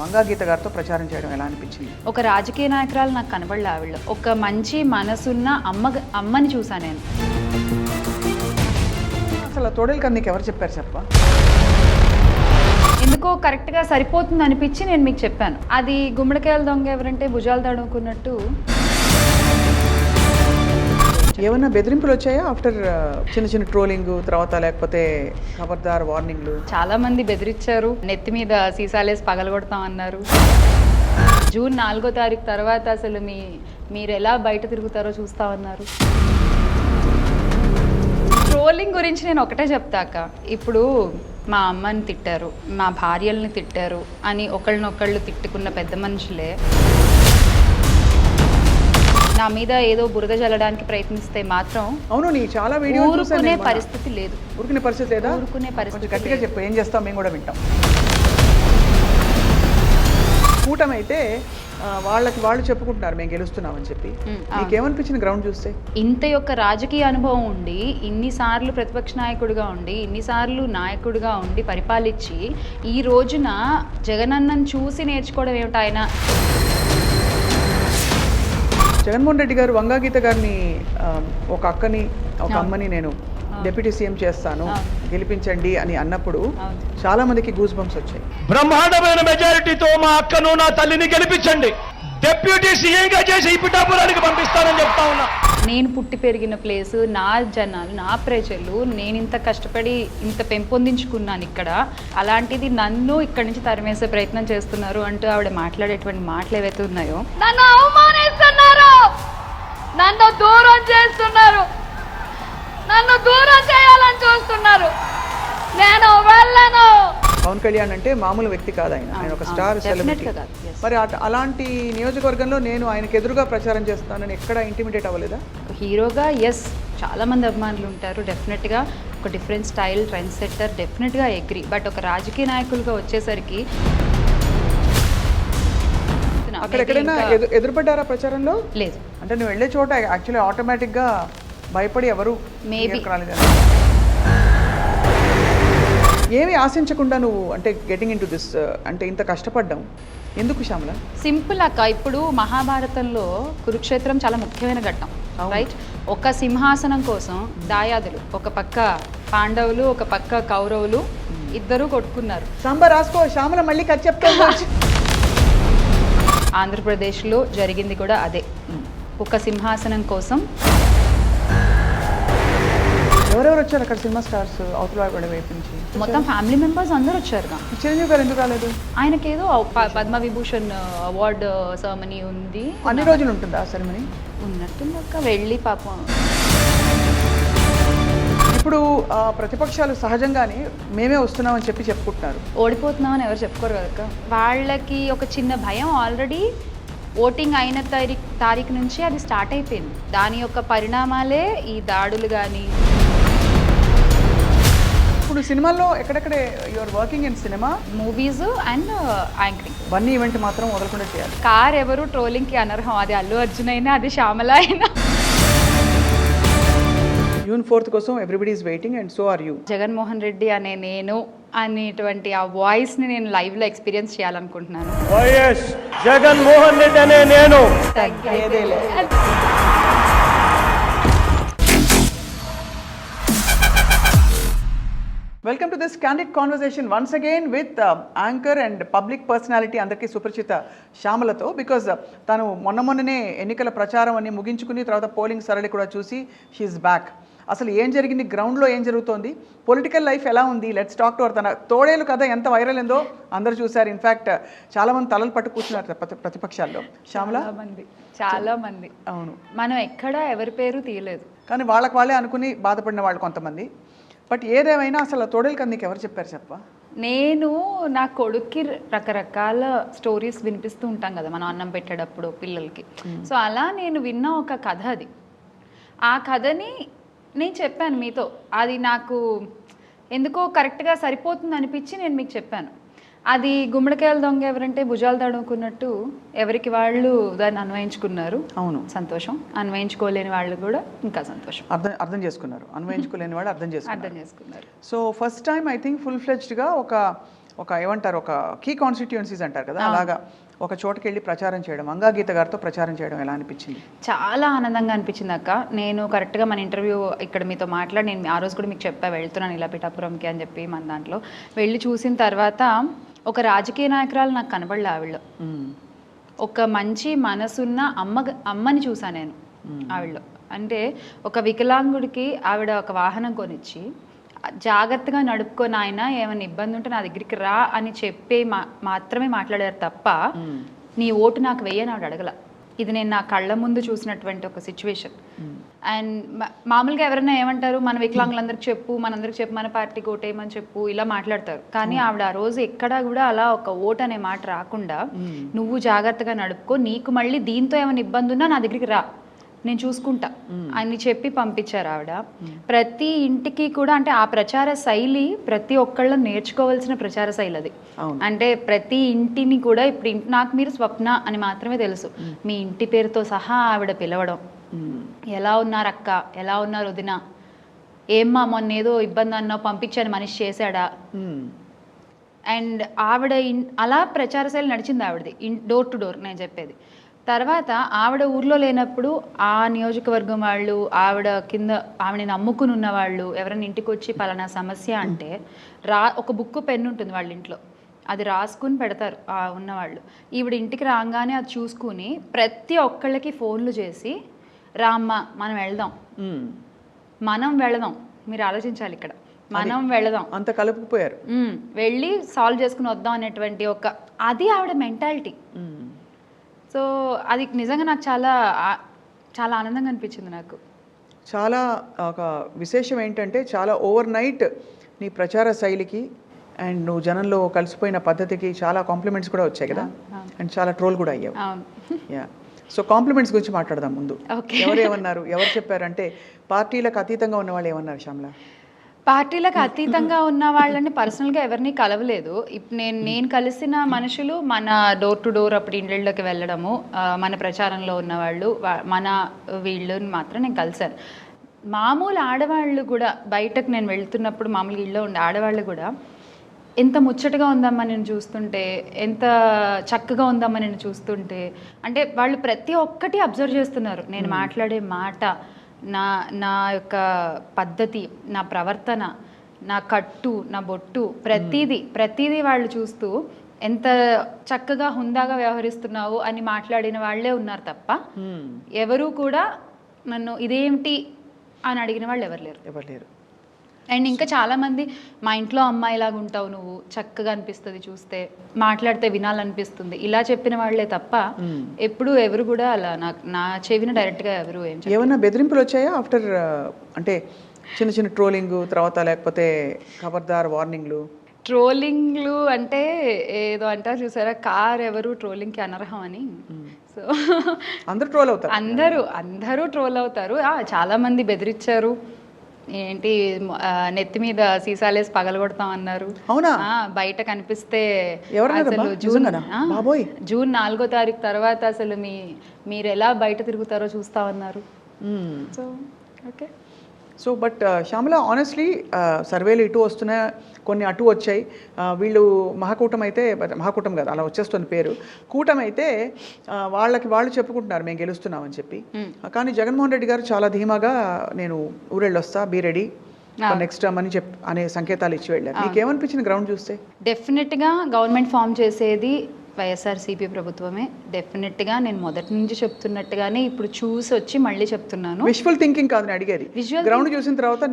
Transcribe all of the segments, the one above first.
మంగా గీత గారితో ప్రచారం చేయడం ఎలా అనిపించింది? ఒక రాజకీయ నాయకురాలు నాకు కనబడలే ఆవిడ. ఒక మంచి మనసున్న అమ్మని చూసాను నేను. అసలు తోడేలు కథ నీకు ఎవరు చెప్పారు చెప్ప? ఎందుకో కరెక్ట్గా సరిపోతుంది అనిపించి నేను మీకు చెప్పాను. అది గుమ్మడికాయల దొంగ ఎవరంటే భుజాలు తడుముకున్నట్టు. ఏమన్నా బెదిరింపులు వచ్చాయా ఆఫ్టర్ చిన్న చిన్న ట్రోలింగ్ తర్వాత, లేకపోతే ఖబర్దార్ వార్నింగ్లు? చాలా మంది బెదిరించారు, నెత్తి మీద సీసాలేసి పగలగొడతాం అన్నారు. జూన్ 4వ తారీఖు తర్వాత అసలు మీరు ఎలా బయట తిరుగుతారో చూస్తామన్నారు. ట్రోలింగ్ గురించి నేను ఒకటే చెప్తాక, ఇప్పుడు మా అమ్మని తిట్టారు, మా భార్యల్ని తిట్టారు అని ఒకళ్ళనొకళ్ళు తిట్టుకున్న పెద్ద మనుషులే నా మీద ఏదో బురద జల్లడానికి ప్రయత్నిస్తే మాత్రం అవును, నీ చాలా వీడియో ఊరుకునే పరిస్థితి లేదు. ఊరుకునే పరిస్థితి లేదా? ఊరుకునే పరిస్థితి గట్టిగా చెప్పు, ఏం చేస్తాం మేము కూడా వింటాం. కూటమి అయితే వాళ్ళు చెప్పుకుంటున్నారు మేము గెలుస్తున్నామని చెప్పి. నీకేమనిపించింది గ్రౌండ్ చూస్తే? ఇంత యొక్క రాజకీయ అనుభవం ఉండి, ఇన్నిసార్లు ప్రతిపక్ష నాయకుడిగా ఉండి, ఇన్నిసార్లు నాయకుడిగా ఉండి పరిపాలించి, ఈ రోజున జగనన్నను చూసి నేర్చుకోవడం ఏమిటి ఆయన? జగన్మోహన్ రెడ్డి గారు వంగా గీత గారిని ఒక అక్కని ఒక అమ్మని నేను డిప్యూటీ సీఎం చేస్తాను గెలిపించండి అని అన్నప్పుడు చాలా మందికి గూస్ బంప్స్ వచ్చాయి. బ్రహ్మాండమైన మెజారిటీతో మా అక్కను నా తల్లిని గెలిపించండి, డిప్యూటీ సీఎంగా చేసి పిఠాపురానికి పంపిస్తానని చెప్తా ఉన్నా. నేను పుట్టి పెరిగిన ప్లేస్, నా జనాలు, నా ప్రజలు, నేను ఇంత కష్టపడి ఇంత పెంపొందించుకున్నాను ఇక్కడ. అలాంటిది నన్ను ఇక్కడి నుంచి తరిమేసే ప్రయత్నం చేస్తున్నారు అంటూ ఆవిడ మాట్లాడేటువంటి మాటలు ఏవైతే ఉన్నాయో, నన్ను అవమానిస్తున్నారు, నన్ను దూరం చేస్తున్నారు, నన్ను దూరం చేయాలని చూస్తున్నారు, నేను వెళ్ళను. పవన్ కళ్యాణ్ అంటే మామూలు వ్యక్తి కాదు, ఆయన ఒక స్టార్ సెలబ్రిటీ. మరి అలాంటి నియోజకవర్గంలో నేను ఆయనకు ఎదురుగా ప్రచారం చేస్తానని ఎక్కడ ఇంటిమిడేట్ అవ్వలేదా? హీరోగా ఎస్, చాలా మంది అభిమానులు ఉంటారు, డెఫినెట్గా ఒక డిఫరెంట్ స్టైల్, ట్రెండ్ సెట్టర్, డెఫినెట్గా అగ్రీ. బట్ ఒక రాజకీయ నాయకులుగా వచ్చేసరికి అక్కడ ఎక్కడైనా ఎదురుపడ్డారా ప్రచారంలో? లేదు. అంటే నువ్వు వెళ్ళే చోట యాక్చువల్లీ ఆటోమేటిక్గా భయపడి ఎవరు మేబీ ఏమి ఆశించకుండా నువ్వు అంటే గెటింగ్ ఇన్ టు దిస్ అంటే ఇంత కష్టపడ్డాం ఎందుకు శ్యామల? సింపుల్ అక్క, ఇప్పుడు మహాభారతంలో కురుక్షేత్రం చాలా ముఖ్యమైన ఘట్టం, రైట్? ఒక సింహాసనం కోసం దాయాదులు, ఒక పక్క పాండవులు, ఒక పక్క కౌరవులు, ఇద్దరు కొట్టుకున్నారు. సాంబార్ రాసుకో శ్యామల, మళ్ళీ కథ చెప్తా. ఆంధ్రప్రదేశ్లో జరిగింది కూడా అదే. ఒక సింహాసనం కోసం ఎవరెవరు వచ్చారు అక్కడ? సినిమా స్టార్స్ అవతల వైపు నుంచి మొత్తం ఫ్యామిలీ మెంబర్స్ అందరూ వచ్చారుగా. చిరంజీవి గారు ఎందుకు రాలేదు? ఆయనకేదో పద్మవిభూషణ్ అవార్డు సెరమనీ ఉంది. అన్ని రోజులు ఉంటుందా ఆ సెరమనీ? ఉన్నట్టుంది అక్క, వెళ్ళి పాపం. ఇప్పుడు ప్రతిపక్షాలు సహజంగానే మేమే వస్తున్నామని చెప్పుకుంటున్నారు. ఓడిపోతున్నామని ఎవరు చెప్పుకోరు కదక్క. వాళ్ళకి ఒక చిన్న భయం, ఆల్రెడీ ఓటింగ్ అయిన తారీఖు నుంచి అది స్టార్ట్ అయిపోయింది. దాని యొక్క పరిణామాలే ఈ దాడులు కానీ. ఇప్పుడు సినిమాల్లో ఎక్కడెక్కడే your working in cinema, movies and anchoring. వన్నీ ఈవెంట్ మాత్రం వదలకుండా చేయాలి. కార్ ఎవరు ట్రోలింగ్కి అనర్హం, అది అల్లు అర్జున్ అయినా, అది శ్యామల అయినా. జూన్ 4th కోసం everybody is waiting and so are you. Jaganmohan Reddy అనే నేను అనేటువంటి ఆ వాయిస్ని నేను లైవ్లో ఎక్స్పీరియన్స్ చేయాలనుకుంటున్నాను. వైఎస్ జగన్మోహన్ రెడ్డి అనే నేను. Welcome to this candid conversation once again with anchor and public personality అందరికీ సుపరిచిత శ్యామలతో. బికాజ్ తను మొన్ననే ఎన్నికల ప్రచారం అన్ని ముగించుకుని తర్వాత పోలింగ్ సరళి కూడా చూసి షీఈస్ బ్యాక్. అసలు ఏం జరిగింది, గ్రౌండ్లో ఏం జరుగుతోంది, పొలిటికల్ లైఫ్ ఎలా ఉంది, లెట్స్ టాక్ టు అవర్. తన తోడేలు కథ ఎంత వైరల్ అయిందో అందరూ చూశారు. ఇన్ఫ్యాక్ట్ చాలా మంది తలలు పట్టు కూర్చున్నారు ప్రతిపక్షాల్లో. శ్యామల, చాలా మంది అవును, మనం ఎక్కడ ఎవరి పేరు తీయలేదు, కానీ వాళ్ళే అనుకుని బాధపడిన వాళ్ళు కొంతమంది. బట్ ఏదేమైనా అసలు తోడేలు కథ నీకు ఎవరు చెప్పారు చెప్ప? నేను నా కొడుక్కి రకరకాల స్టోరీస్ వినిపిస్తూ ఉంటాం కదా మనం అన్నం పెట్టేటప్పుడు పిల్లలకి. సో అలా నేను విన్న ఒక కథ అది. ఆ కథని నేను చెప్పాను మీతో. అది నాకు ఎందుకో కరెక్ట్గా సరిపోతుంది అనిపించి నేను మీకు చెప్పాను. అది గుమ్మడికాయల దొంగ ఎవరంటే భుజాలు తడుముకున్నట్టు ఎవరికి వాళ్ళు దాన్ని అన్వయించుకున్నారు. అవును, సంతోషం. అన్వయించుకోలేని వాళ్ళు కూడా ఇంకా సంతోషం. అర్థం చేసుకున్నారు. అన్వయించుకోలేని వాళ్ళు అర్థం చేసుకున్నారు. చేసుకున్నారు. So first time I think full ఫ్లెడ్జ్డ్గా ఒక ఏమంటారు ఒక కీ కాన్స్టిట్యుయెన్సీస్ అంటారు కదా, అలాగా ఒక చోటుకి వెళ్ళి ప్రచారం చేయడం, అంగాగీత గారితో ప్రచారం చేయడం ఎలా అనిపించింది? చాలా ఆనందంగా అనిపించింది అక్క. నేను కరెక్ట్గా మన ఇంటర్వ్యూ ఇక్కడ మీతో మాట్లాడి నేను ఆ రోజు కూడా మీకు చెప్పా వెళ్తున్నాను ఇలా పిఠాపురంకి అని చెప్పి. మన దాంట్లో వెళ్ళి చూసిన తర్వాత ఒక రాజకీయ నాయకురాలు నాకు కనబడలే ఆవిడలో. ఒక మంచి మనసున్న అమ్మని చూసాను నేను ఆవిడలో. అంటే ఒక వికలాంగుడికి ఆవిడ ఒక వాహనం కొనిచ్చి జాగ్రత్తగా నడుపుకొని ఆయన ఏమైనా ఇబ్బంది ఉంటే నా దగ్గరికి రా అని చెప్పి మాత్రమే మాట్లాడారు తప్ప నీ ఓటు నాకు వెయ్యని ఆవిడ అడగల. ఇది నేను నా కళ్ళ ముందు చూసినటువంటి ఒక సిచ్యువేషన్. అండ్ మామూలుగా ఎవరైనా ఏమంటారు, మన వికలాంగులందరికి చెప్పు, మనందరికి చెప్పు, మన పార్టీకి ఓటేయమని చెప్పు, ఇలా మాట్లాడతారు. కానీ ఆవిడ ఆ రోజు ఎక్కడా కూడా అలా ఒక ఓటు అనే మాట రాకుండా నువ్వు జాగ్రత్తగా నడుపుకో, నీకు మళ్ళీ దీంతో ఏమైనా ఇబ్బంది ఉన్నా నా దగ్గరికి రా, నేను చూసుకుంటా అని చెప్పి పంపించారు ఆవిడ. ప్రతి ఇంటికి కూడా అంటే ఆ ప్రచార శైలి ప్రతి ఒక్కళ్ళు నేర్చుకోవాల్సిన ప్రచార శైలి అది. అంటే ప్రతి ఇంటిని కూడా ఇప్పుడు నాకు మీరు స్వప్న అని మాత్రమే తెలుసు, మీ ఇంటి పేరుతో సహా ఆవిడ పిలవడం, ఎలా ఉన్నారు అక్క, ఎలా ఉన్నారు వదిన, ఏమ్మా మొన్న ఏదో ఇబ్బంది అన్నావు పంపించాను మనిషి చేశాడా. అండ్ ఆవిడ అలా ప్రచార శైలి నడిచింది ఆవిడది, డోర్ టు డోర్ నేను చెప్పేది. తర్వాత ఆవిడ ఊర్లో లేనప్పుడు ఆ నియోజకవర్గం వాళ్ళు, ఆవిడ కింద ఆవిడని నమ్ముకుని ఉన్న వాళ్ళు ఎవరైనా ఇంటికి వచ్చి పలానా సమస్య అంటే ఒక బుక్ పెన్ ఉంటుంది వాళ్ళ ఇంట్లో, అది రాసుకుని పెడతారు ఉన్నవాళ్ళు. ఈవిడ ఇంటికి రాగానే అది చూసుకుని ప్రతి ఒక్కళ్ళకి ఫోన్లు చేసి రామ్మ మనం వెళదాం, మనం వెళదాం, మీరు ఆలోచించాలి ఇక్కడ, మనం వెళదాం, అంత కలుపుకుపోయారు, వెళ్ళి సాల్వ్ చేసుకుని వద్దాం అనేటువంటి ఒక అది ఆవిడ మెంటాలిటీ. సో అది నిజంగా నాకు చాలా చాలా ఆనందంగా అనిపించింది. నాకు చాలా ఒక విశేషం ఏంటంటే చాలా ఓవర్ నైట్ నీ ప్రచార శైలికి అండ్ నువ్వు జనంలో కలిసిపోయిన పద్ధతికి చాలా కాంప్లిమెంట్స్ కూడా వచ్చాయి కదా, అండ్ చాలా ట్రోల్ కూడా అయ్యావు. యా, సో కాంప్లిమెంట్స్ గురించి మాట్లాడదాం ముందు. ఎవరు ఏమన్నారు, ఎవరు చెప్పారంటే పార్టీలకు అతీతంగా ఉన్న వాళ్ళు ఏమన్నారు శ్యామల? పార్టీలకు అతీతంగా ఉన్న వాళ్ళని పర్సనల్గా ఎవరిని కలవలేదు. నేను కలిసిన మనుషులు మన డోర్ టు డోర్ అప్పుడు ఇండ్లకి వెళ్ళడము, మన ప్రచారంలో ఉన్నవాళ్ళు, మన వీళ్ళని మాత్రం నేను కలిశాను. మామూలు ఆడవాళ్ళు కూడా బయటకు నేను వెళ్తున్నప్పుడు మామూలుగా ఇళ్ళలో ఉండే ఆడవాళ్ళు కూడా ఎంత ముచ్చటగా ఉందమ్మా నేను చూస్తుంటే, ఎంత చక్కగా ఉందమ్మా నేను చూస్తుంటే, అంటే వాళ్ళు ప్రతి ఒక్కటి అబ్జర్వ్ చేస్తున్నారు. నేను మాట్లాడే మాట, నా యొక్క పద్ధతి, నా ప్రవర్తన, నా కట్టు, నా బొట్టు, ప్రతిదీ వాళ్ళు చూస్తూ ఎంత చక్కగా హుందాగా వ్యవహరిస్తున్నావు అని మాట్లాడిన వాళ్ళే ఉన్నారు తప్ప ఎవరు కూడా నన్ను ఇదేమిటి అని అడిగిన వాళ్ళు ఎవరు లేరు. అండ్ ఇంకా చాలామంది మా ఇంట్లో అమ్మాయిలాగా ఉంటావు నువ్వు, చక్కగా అనిపిస్తుంది చూస్తే, మాట్లాడితే వినాలనిపిస్తుంది, ఇలా చెప్పిన వాళ్ళే తప్ప ఎప్పుడు ఎవరు కూడా అలా నా చెవిన డైరెక్ట్గా ఎవరు ఏమన్నా బెదిరింపులు వచ్చాయా ఆఫ్టర్, అంటే చిన్న చిన్న ట్రోలింగ్ తర్వాత, లేకపోతే ఖబర్దార్ వార్నింగ్లు? ట్రోలింగ్లు అంటే ఏదో అంటారు చూసారా, కార్ ఎవరు ట్రోలింగ్కి అనర్హం అని. సో అందరూ ట్రోల్ అవుతారు, అందరూ ట్రోల్ అవుతారు. చాలామంది బెదిరించారు, ఏంటి నెత్తి మీద సీసాలేసి పగలగొడతాం అన్నారు. అవునా? బయట కనిపిస్తే అసలు జూన్ 4వ తారీఖు తర్వాత అసలు మీరు ఎలా బయట తిరుగుతారో చూస్తామన్నారు. So okay. So but Shyamala honestly సర్వేలు ఇటు వస్తున్నాయి, కొన్ని అటు వచ్చాయి. వీళ్ళు మహాకూటం కాదు, అలా వచ్చేస్తుంది పేరు, కూటమి అయితే వాళ్ళు చెప్పుకుంటున్నారు మేము గెలుస్తున్నామని చెప్పి. కానీ జగన్మోహన్ రెడ్డి గారు చాలా ధీమాగా నేను ఊరెళ్ళొస్తా, బీ రెడీ నెక్స్ట్ టైం అని అనే సంకేతాలు ఇచ్చి వెళ్ళారు. నీకేమనిపించింది గ్రౌండ్ చూస్తే? డెఫినెట్గా గవర్నమెంట్ ఫామ్ చేసేది వైఎస్ఆర్సీపీ ప్రభుత్వమే. డెఫినెట్గా నేను మొదటి నుంచి చెప్తున్నట్టుగానే ఇప్పుడు చూసి వచ్చి మళ్ళీ చెప్తున్నాను. విజువల్ థింకింగ్ కాదు అడిగేది, గ్రౌండ్ చూసిన తర్వాత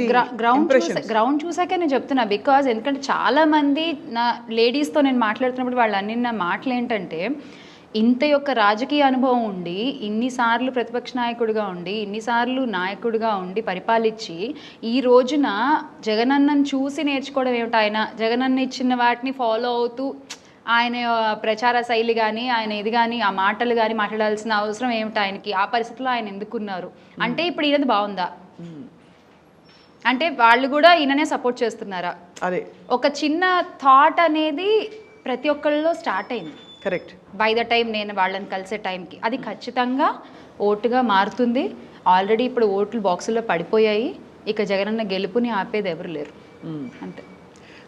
గ్రౌండ్ చూసాకే నేను చెప్తున్నా. బికాజ్ ఎందుకంటే చాలా మంది నా లేడీస్తో నేను మాట్లాడుతున్నప్పుడు వాళ్ళు అన్ని మాటలు ఏంటంటే, ఇంత యొక్క రాజకీయ అనుభవం ఉండి, ఇన్నిసార్లు ప్రతిపక్ష నాయకుడిగా ఉండి, ఇన్నిసార్లు నాయకుడిగా ఉండి పరిపాలించి, ఈ రోజున జగనన్నను చూసి నేర్చుకోవడం ఏమిటి, ఆయన జగనన్న ఇచ్చిన వాటిని ఫాలో అవుతూ ఆయన ప్రచార శైలి కానీ, ఆయన ఇది కానీ, ఆ మాటలు కానీ మాట్లాడాల్సిన అవసరం ఏమిటి ఆయనకి, ఆ పరిస్థితిలో ఆయన ఎందుకున్నారు అంటే ఇప్పుడు ఈయనది బాగుందా అంటే వాళ్ళు కూడా ఈయననే సపోర్ట్ చేస్తున్నారా? అదే ఒక చిన్న థాట్ అనేది ప్రతి ఒక్కళ్ళలో స్టార్ట్ అయింది. కరెక్ట్. బై ద టైం నేను వాళ్ళని కలిసే టైంకి అది ఖచ్చితంగా ఓటుగా మారుతుంది. ఆల్రెడీ ఇప్పుడు ఓట్లు బాక్సుల్లో పడిపోయాయి. ఇక జగనన్న గెలుపుని ఆపేది ఎవరు లేరు, అంతే.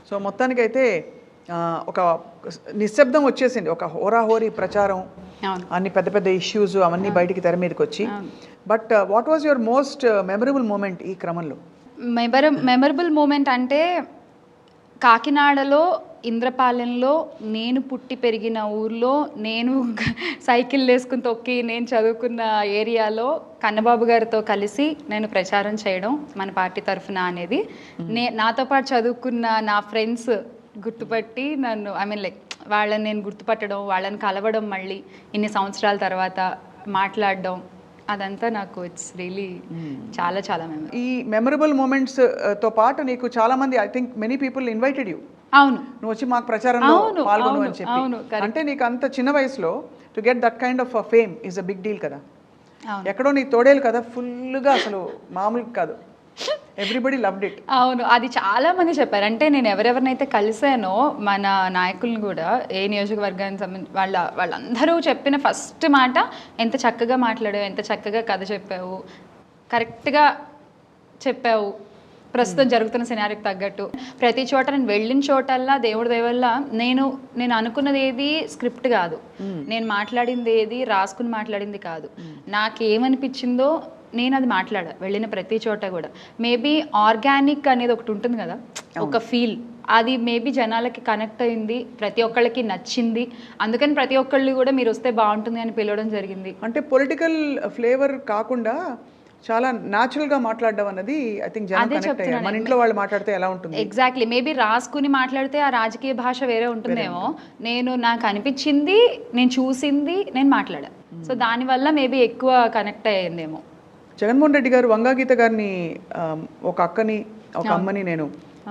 సో మొత్తానికైతే ఒక నిశ్శబ్దం వచ్చేసింది, ఒక హోరాహోరీ ప్రచారం, అవును. అన్ని పెద్ద పెద్ద ఇష్యూస్ అవన్నీ బయటికి తెర మీదకి వచ్చి. But what was your most memorable moment ఈ క్రమంలో? మెమరబుల్ మూమెంట్ అంటే కాకినాడలో ఇంద్రపాలెంలో నేను పుట్టి పెరిగిన ఊర్లో నేను సైకిల్ వేసుకుని తొక్కి నేను చదువుకున్న ఏరియాలో కన్నబాబు గారితో కలిసి నేను ప్రచారం చేయడం మన పార్టీ తరఫున అనేది నాతో పాటు చదువుకున్న నా ఫ్రెండ్స్ గుర్తుపట్టి నన్ను లైక్ వాళ్ళని నేను గుర్తుపట్టడం, వాళ్ళని కలవడం, మళ్ళీ ఇన్ని సంవత్సరాల తర్వాత మాట్లాడడం, అదంతా నాకు ఇట్స్ రియలీ చాలా చాలా మెమరీ. ఈ మెమరబుల్ మూమెంట్స్ తో పాటు నీకు చాలా మంది, I think many people invited you. అవును, నువ్వు వచ్చి మాకు ప్రచారంలో పాల్గొను అని చెప్పి. అంటే నీకు అంత చిన్న వయసులో to get that kind of fame is a big deal కదా. ఎక్కడో నీ తోడేలు కదా ఫుల్గా, అసలు మామూలు కాదు, ఎవ్రీబడి లవ్డ్ ఇట్. అవును, అది చాలా మంది చెప్పారు. అంటే నేను ఎవరెవరినైతే కలిసానో మన నాయకులను కూడా, ఏ నియోజకవర్గానికి సంబంధించి వాళ్ళందరూ చెప్పిన ఫస్ట్ మాట, ఎంత చక్కగా మాట్లాడావు, ఎంత చక్కగా కథ చెప్పావు, కరెక్ట్గా చెప్పావు, ప్రస్తుతం జరుగుతున్న సినారీకి తగ్గట్టు. ప్రతి చోట నేను వెళ్ళిన చోటల్లా దేవుడి దయవల్ల నేను అనుకున్నది ఏది స్క్రిప్ట్ కాదు, నేను మాట్లాడింది ఏది రాసుకుని మాట్లాడింది కాదు, నాకేమనిపించిందో నేను అది మాట్లాడా వెళ్ళిన ప్రతి చోట కూడా. మేబీ ఆర్గానిక్ అనేది ఒకటి ఉంటుంది కదా, ఒక ఫీల్, అది మేబీ జనాలకి కనెక్ట్ అయింది, ప్రతి ఒక్కళ్ళకి నచ్చింది. అందుకని ప్రతి ఒక్కళ్ళు కూడా మీరు వస్తే బాగుంటుంది అని పిలవడం జరిగింది. అంటే పొలిటికల్ ఫ్లేవర్ కాకుండా చాలా న్యాచురల్ గా మాట్లాడడం అన్నది ఐ థింక్ జనం కనెక్ట్ అయ్యారు. మన ఇంట్లో వాళ్ళు మాట్లాడితే ఎలా ఉంటుంది? ఎగ్జాక్ట్లీ, మేబీ రాసుకుని మాట్లాడితే ఆ రాజకీయ భాష వేరే ఉంటుందేమో. నాకు అనిపించింది, నేను చూసింది, నేను మాట్లాడా. సో దానివల్ల మేబీ ఎక్కువ కనెక్ట్ అయ్యిందేమో. జగన్మోహన్ రెడ్డి గారు వంగాగీత గారిని, ఒక అక్కని, ఒక అమ్మని నేను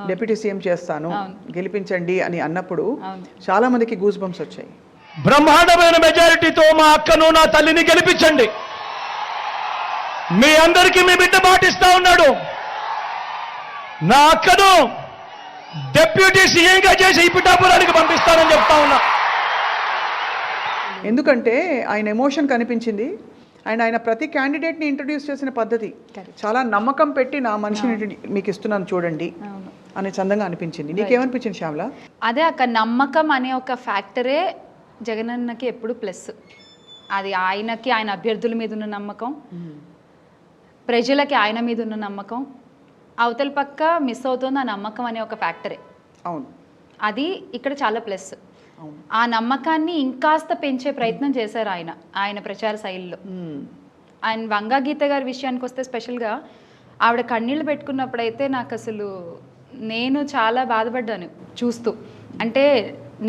డిప్యూటీ సీఎం చేస్తాను, గెలిపించండి అని అన్నప్పుడు చాలా మందికి గూస్ బంప్స్ వచ్చాయి. బ్రహ్మాండమైన మెజారిటీతో మా అక్కను నా తల్లిని గెలిపించండి. మీ అందరికీ మీ బిడ్డ పాటిస్తా ఉన్నాడు. నా అక్కను డిప్యూటీ సీఎంగా చేసి ఈ పిఠాపురానికి పంపిస్తానని చెప్తా ఉన్నా. ఎందుకంటే ఆయన ఎమోషన్ కనిపించింది. ఆయన ప్రతి క్యాండిడేట్ని ఇంట్రడ్యూస్ చేసిన పద్ధతి చాలా నమ్మకం పెట్టి, నా మనిషిని మీకు ఇస్తున్నాను చూడండి అనే చందంగా అనిపించింది. నీకేమనిపించింది శ్యామల? అదే అక్క, నమ్మకం అనే ఒక ఫ్యాక్టరే జగనన్నకి ఎప్పుడు ప్లస్. అది ఆయనకి, ఆయన అభ్యర్థుల మీద ఉన్న నమ్మకం, ప్రజలకి ఆయన మీద ఉన్న నమ్మకం, అవతల పక్క మిస్ అవుతుంది ఆ నమ్మకం అనే ఒక ఫ్యాక్టరే. అవును, అది ఇక్కడ చాలా ప్లస్. ఆ నమ్మకాన్ని ఇంకాస్త పెంచే ప్రయత్నం చేశారు ఆయన ప్రచార శైలిలో. ఆయన వంగాగీత గారి విషయానికి వస్తే స్పెషల్గా ఆవిడ కన్నీళ్ళు పెట్టుకున్నప్పుడైతే నాకు అసలు, నేను చాలా బాధపడ్డాను చూస్తూ. అంటే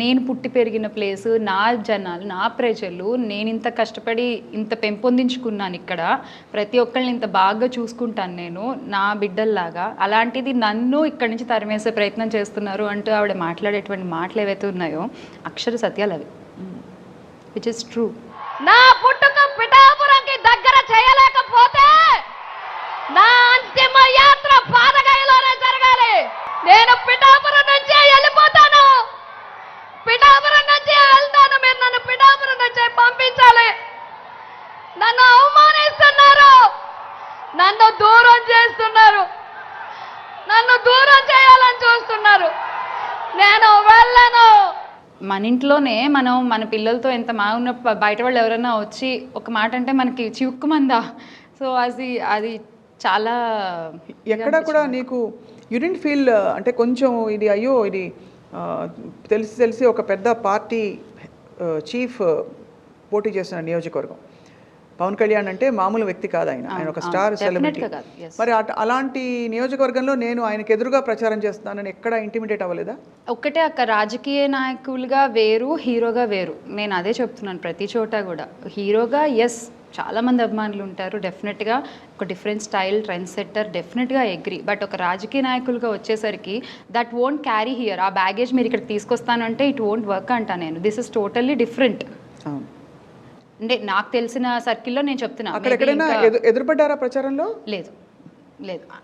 నేను పుట్టి పెరిగిన ప్లేసు, నా జనాలు, నా ప్రజలు, నేను ఇంత కష్టపడి ఇంత పెంపొందించుకున్నాను ఇక్కడ, ప్రతి ఒక్కళ్ళని ఇంత బాగా చూసుకుంటాను నేను నా బిడ్డల్లాగా, అలాంటిది నన్ను ఇక్కడి నుంచి తరిమేసే ప్రయత్నం చేస్తున్నారు అంటూ ఆవిడ మాట్లాడేటువంటి మాటలు ఏవైతే ఉన్నాయో అక్షర సత్యాలు అవి, విచ్ ఇస్ ట్రూ. నా పుట్టుక పిఠాపురంకి దగ్గర చేయలేకపోతే నా అంతిమ యాత్ర పాదగయలోనే జరగాలి. నేను పిఠాపురం నుంచి వెళ్ళిపోతాను, పిఠాపురం నుంచి వెళ్తాను. మీరు నన్ను పిఠాపురం నుంచి పంపించాలి. నన్ను అవమానిస్తున్నారు, నన్ను దూరం చేస్తున్నారు, నన్ను దూరం చేయాలని చూస్తున్నారు. నేను వెళ్ళను. మన ఇంట్లోనే మనం మన పిల్లలతో ఎంత మాగున్న బయట వాళ్ళు ఎవరైనా వచ్చి ఒక మాట అంటే మనకి చిక్కుమందా. సో అది చాలా ఎక్కడ కూడా నీకు యు డిడ్ంట్ ఫీల్ అంటే కొంచెం ఇది అయ్యో ఇది తెలిసి ఒక పెద్ద పార్టీ చీఫ్ పోటీ చేస్తున్న నియోజకవర్గం, పవన్ కళ్యాణ్ అంటే మామూలు వ్యక్తి కాదు, ఆయన ఒక స్టార్ సెలబ్రిటీ. మరి అలాంటి నియోజకవర్గంలో నేను ఆయనకు ఎదురుగా ప్రచారం చేస్తున్నానని ఎక్కడ ఇంటిమిడేట్ అవ్వలేదా? ఒక్కటే అక్క, రాజకీయ నాయకులుగా వేరు, హీరోగా వేరు. నేను అదే చెప్తున్నాను ప్రతి చోట కూడా. హీరోగా ఎస్ చాలామంది అభిమానులు ఉంటారు, డెఫినెట్గా ఒక డిఫరెంట్ స్టైల్, ట్రెండ్ సెట్టర్, డెఫినెట్గా అగ్రీ. బట్ ఒక రాజకీయ నాయకులుగా వచ్చేసరికి దట్ వోంట్ క్యారీ హియర్. ఆ బ్యాగేజ్ మీరు ఇక్కడ తీసుకొస్తానంటే ఇట్ వోంట్ వర్క్ అంటా నేను. This is totally different. అంటే నాకు తెలిసిన సర్కిల్లో నేను చెప్తున్నా. అక్కడ ఎక్కడైనా ఎదురుపడ్డారా ప్రచారంలో? లేదు.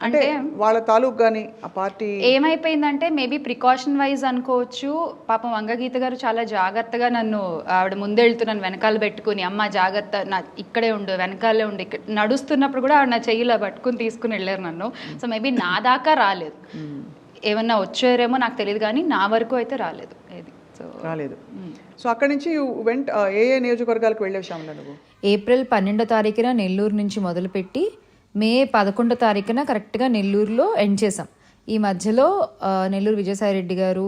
అంటే వాళ్ళ తాలూకు కానీ ఆ పార్టీ ఏమైపోయిందంటే మేబీ ప్రికాషన్ వైజ్ అనుకోవచ్చు. పాపం వంగగీత గారు చాలా జాగ్రత్తగా నన్ను, ఆవిడ ముందెళ్తున్నాను వెనకాల పెట్టుకుని, అమ్మ జాగ్రత్త, నా ఇక్కడే ఉండు, వెనకాలే ఉండు, ఇక్కడ నడుస్తున్నప్పుడు కూడా ఆవిడ నా చెయ్యిలా పట్టుకుని తీసుకుని వెళ్ళారు నన్ను. సో మేబీ నా దాకా రాలేదు, ఏమన్నా వచ్చారేమో నాకు తెలియదు, కానీ నా వరకు అయితే రాలేదు. రాలేదు. సో అక్కడి నుంచి వెంట ఏ ఏ నియోజకవర్గాలకు వెళ్ళావు శ్యామల నువ్వు? ఏప్రిల్ 12వ తారీఖున నెల్లూరు నుంచి మొదలుపెట్టి మే 11వ తారీఖున కరెక్ట్గా నెల్లూరులో ఎండ్ చేసాం. ఈ మధ్యలో నెల్లూరు విజయసాయిరెడ్డి గారు,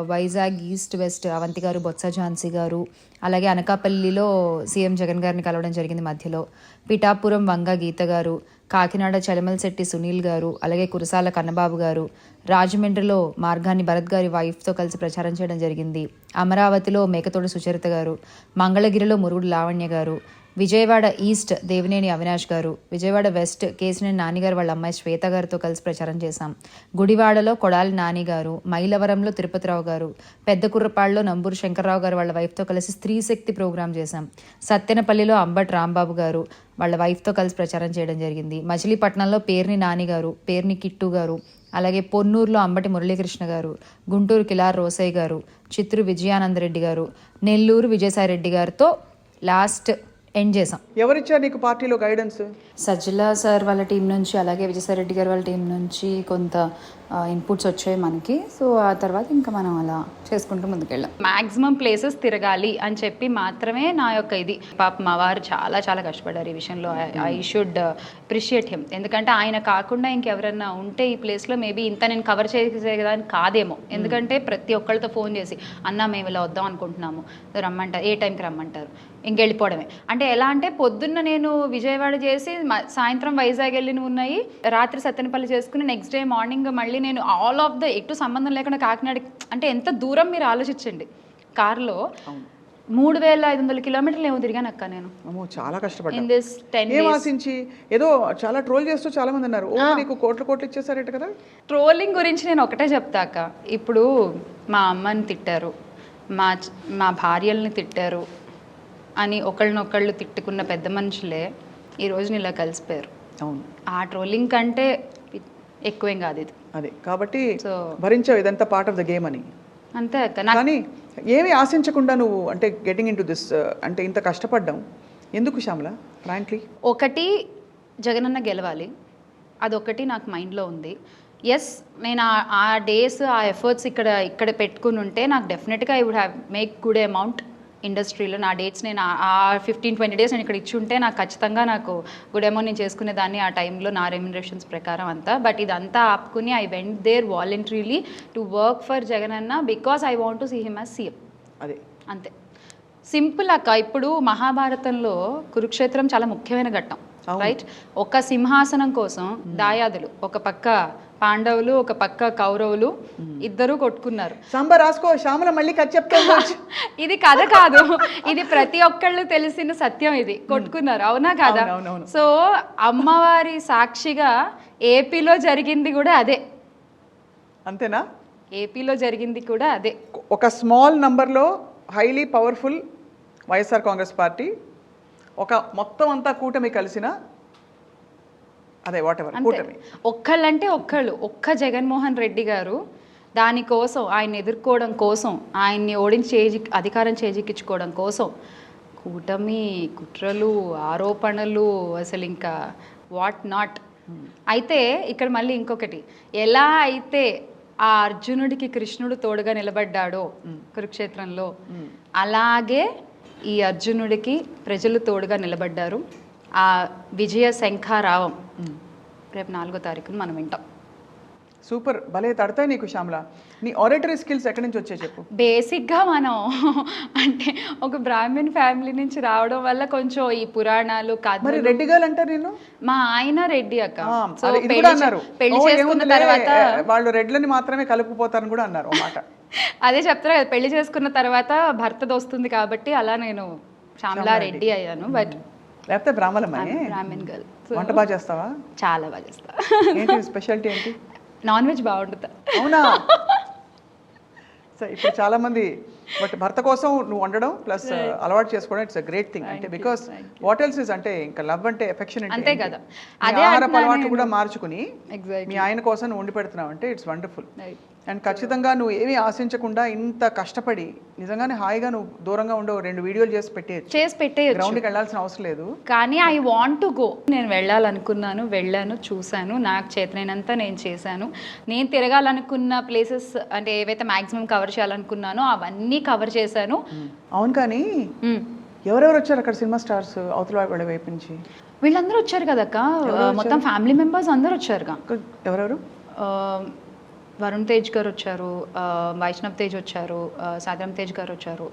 వైజాగ్ ఈస్ట్ వెస్ట్ అవంతి గారు, బొత్స ఝాన్సీ గారు, అలాగే అనకాపల్లిలో సీఎం జగన్ గారిని కలవడం జరిగింది మధ్యలో. పిఠాపురం వంగ గీత గారు, కాకినాడ చలమలశెట్టి సునీల్ గారు, అలాగే కురసాల కన్నబాబు గారు, రాజమండ్రిలో మార్గాని భరత్ గారి వైఫ్తో కలిసి ప్రచారం చేయడం జరిగింది. అమరావతిలో మేకతోటి సుచరిత గారు, మంగళగిరిలో మురుగుడు లావణ్య గారు, విజయవాడ ఈస్ట్ దేవినేని అవినాష్ గారు, విజయవాడ వెస్ట్ కేసినేని నానిగారు వాళ్ళ అమ్మాయి శ్వేత గారితో కలిసి ప్రచారం చేశాం. గుడివాడలో కొడాలి నాని గారు, మైలవరంలో తిరుపతిరావు గారు, పెద్ద కుర్రపాడులో నంబూరు శంకర్రావు గారు వాళ్ళ వైఫ్తో కలిసి స్త్రీ శక్తి ప్రోగ్రాం చేశాం. సత్తెనపల్లిలో అంబట్ రాంబాబు గారు వాళ్ళ వైఫ్తో కలిసి ప్రచారం చేయడం జరిగింది. మచిలీపట్నంలో పేర్ని నాని గారు, పేర్ని కిట్టు గారు, అలాగే పొన్నూరులో అంబటి మురళీకృష్ణ గారు, గుంటూరు కిలార్ రోసయ్య గారు, చిత్తూరు విజయానందరెడ్డి గారు, నెల్లూరు విజయసాయిరెడ్డి గారితో లాస్ట్ ఎండ్ చేసాం. ఎవరిచ్చారు నీకు పార్టీలో గైడెన్స్? సజ్జల సార్ వాళ్ళ టీం నుంచి, అలాగే విజయసాయిరెడ్డి గారు వాళ్ళ టీం నుంచి కొంత ఇన్పుట్స్ వచ్చాయి మనకి. సో ఆ తర్వాత ఇంకా మనం అలా చేసుకుంటూ ముందుకెళ్ళాం. మ్యాక్సిమం ప్లేసెస్ తిరగాలి అని చెప్పి మాత్రమే నా యొక్క ఇది. పాప మా వారు చాలా చాలా కష్టపడ్డారు ఈ విషయంలో. I should appreciate him. ఎందుకంటే ఆయన కాకుండా ఇంకెవరన్నా ఉంటే ఈ ప్లేస్లో మేబీ ఇంత నేను కవర్ చేసేదాన్ని కాదేమో. ఎందుకంటే ప్రతి ఒక్కరితో ఫోన్ చేసి అన్న మేము ఇలా వద్దాం అనుకుంటున్నాము, రమ్మంటారు, ఏ టైంకి రమ్మంటారు, ఇంకెళ్ళిపోవడమే. అంటే ఎలా అంటే పొద్దున్న నేను విజయవాడ చేసి సాయంత్రం వైజాగ్ వెళ్ళి ఉన్నాయి, రాత్రి సత్తెనపల్లి చేసుకుని నెక్స్ట్ డే మార్నింగ్ మళ్ళీ నేను ఆల్ ఆఫ్ ద ఎటు సంబంధం లేకుండా కాకినాడ. అంటే ఎంత దూరం మీరు ఆలోచించండి. కారులో 3500 కిలోమీటర్లు ఏమో తిరిగాను అక్క నేను. చాలా కష్టపడ్డా. ఇన్ దిస్ 10 ఏం ఆశించి ఏదో చాలా ట్రోల్ చేస్తూ చాలా మంది అన్నారు, ఓ నీకు కోట్లు ఇచ్చేసారట కదా. ట్రోలింగ్ గురించి నేను ఒకటే చెప్తా అక్క. ఇప్పుడు మా అమ్మని తిట్టారు, మా భార్యల్ని తిట్టారు అని ఒకళ్ళనొకళ్ళు తిట్టుకున్న పెద్ద మనుషులే ఈ రోజుని ఇలా కలిసిపోయారు. అవును, ఆ ట్రోలింగ్ కంటే ఎక్కువేం కాదు ఇది. అదే కాబట్టి సో భరించావు, ఇదంతా పార్ట్ ఆఫ్ ద గేమ్ అని. అంతే అక్క. కానీ ఏమి ఆశించకుండా నువ్వు అంటే గెటింగ్ ఇన్ టు దిస్ అంటే ఇంత కష్టపడ్డాం ఎందుకు శ్యామల? ఫ్రాంక్లీ ఒకటి జగనన్న గెలవాలి, అదొకటి నాకు మైండ్లో ఉంది. ఎస్, నేను ఆ డేస్ ఆ ఎఫర్ట్స్ ఇక్కడ పెట్టుకుని ఉంటే నాకు డెఫినెట్గా I would have make good amount ఇండస్ట్రీలో. నా డేట్స్ నేను ఆ 15-20 డేస్ నేను ఇక్కడ ఇచ్చి ఉంటే నాకు ఖచ్చితంగా నాకు గుడ్ అమౌంట్ నేను చేసుకునేదాన్ని ఆ టైంలో నా రెమ్యునరేషన్స్ ప్రకారం అంతా. బట్ ఇదంతా ఆపుకుని I went there voluntarily to work for Jagananna because I want to see him as CM. అదే అంతే సింపుల్ అక్క. ఇప్పుడు మహాభారతంలో కురుక్షేత్రం చాలా ముఖ్యమైన ఘట్టం, రైట్? ఒక సింహాసనం కోసం దాయాదులు, ఒక పక్క పాండవులు, ఒక పక్క కౌరవులు, ఇద్దరు కొట్టుకున్నారు. సాంబార్ రాసుకో శ్యామల, మళ్ళీ కథ చెప్తాను. ఇది కథ కాదు, ఇది ప్రతి ఒక్కళ్ళు తెలిసిన సత్యం. ఇది కొట్టుకున్నారు, అవునా కాదా? సో అమ్మవారి సాక్షిగా ఏపీలో జరిగింది కూడా అదే. అంతేనా? ఏపీలో జరిగింది కూడా అదే. ఒక స్మాల్ నంబర్లో highly powerful YSR Congress party, ఒక మొత్తం అంతా కూటమి కలిసిన అదే వాటెవర్ కూటమి. ఒక్కళ్ళంటే ఒక్క జగన్మోహన్ రెడ్డి గారు దానికోసం, ఆయన ఎదుర్కోవడం కోసం, ఆయన్ని ఓడించి అధికారం చేజిక్కించుకోవడం కోసం కూటమి కుట్రలు, ఆరోపణలు, అసలు ఇంకా వాట్ నాట్. అయితే ఇక్కడ మళ్ళీ ఇంకొకటి, ఎలా అయితే ఆ అర్జునుడికి కృష్ణుడు తోడుగా నిలబడ్డాడో కురుక్షేత్రంలో, అలాగే ఈ అర్జునుడికి ప్రజలు తోడుగా నిలబడ్డారు. ఆ విజయ శంఖారావం రేపు 4వ తారీఖున మనం వింటాం. సూపర్, భలే తడతాయి నీకు శ్యామల. నీ ఆరేటరీ స్కిల్స్ ఎక్కడి నుంచి వచ్చాయి చెప్పు? బేసిక్గా మనం అంటే ఒక బ్రాహ్మణ్ ఫ్యామిలీ నుంచి రావడం వల్ల కొంచెం ఈ పురాణాలు మరి రెడ్డి గారు అంటారు నేను. మా ఆయన రెడ్డి అక్క. సో పెళ్లి చేసుకున్న తర్వాత వాళ్ళు రెడ్లని మాత్రమే కలుపుకుపోతారని కూడా అన్నారు మాట. అదే చెప్తారు కదా, పెళ్లి చేసుకున్న తర్వాత భర్తది వస్తుంది కాబట్టి అలా నేను శ్యామలా రెడ్డి అయ్యాను. బట్ లేకపోతే బ్రాహ్మణమని. బ్రాహ్మణ్ గర్ల్. వంట బాగా చేస్తావా? చాలా బాగా చేస్తా. ఏంటి స్పెషాలిటీ ఏంటి? నాన్ వెజ్ బాగుంటుందా? అవునా? సో ఇప్పుడు చాలా మంది బట్ భర్త కోసం నువ్వు వండడం ప్లస్ అలవాటు చేసుకోవడం ఇట్స్ అ గ్రేట్ థింగ్. అంటే బికాస్ వాట్ ఎల్స్ ఇస్ అంటే ఇంకా లవ్ అంటే ఎఫెక్షన్ అంతే కదా. అదే ఆహారపు అలవాట్లు కూడా మార్చుకుని మీ ఆయన కోసం వండి పెడుతున్నావు అంటే ఇట్స్ వండర్ఫుల్. అండ్ ఖచ్చితంగా నువ్వు ఏమీ ఆశించకుండా ఇంత కష్టపడి నిజంగానే హాయిగా నువ్వు దూరంగా ఉండే 2 వీడియోలు చేసి పెట్టేయచ్చు, గ్రౌండ్కి వెళ్ళాల్సిన అవసరం లేదు. కానీ ఐ వాంట్ టు గో. నేను వెళ్ళాలనుకున్నాను, వెళ్ళాను, చూశాను, నాకు చేతనైనంత నేను చేశాను. నేను తిరగాలనుకున్న ప్లేసెస్ అంటే ఏవైతే మ్యాక్సిమం కవర్ చేయాలనుకున్నానో అవన్నీ కవర్ చేశాను. అవును, కానీ ఎవరెవరు వచ్చారు అక్కడ సినిమా స్టార్స్ అవతల వాళ్ళ వైపు నుంచి? వీళ్ళందరూ వచ్చారు కదక్క, మొత్తం ఫ్యామిలీ మెంబర్స్ అందరూ వచ్చారుగా. ఎవరెవరు? వరుణ్ తేజ్ గారు వచ్చారు, వైష్ణవ్ తేజ్ వచ్చారు, సాదరం తేజ్ గారు వచ్చారు,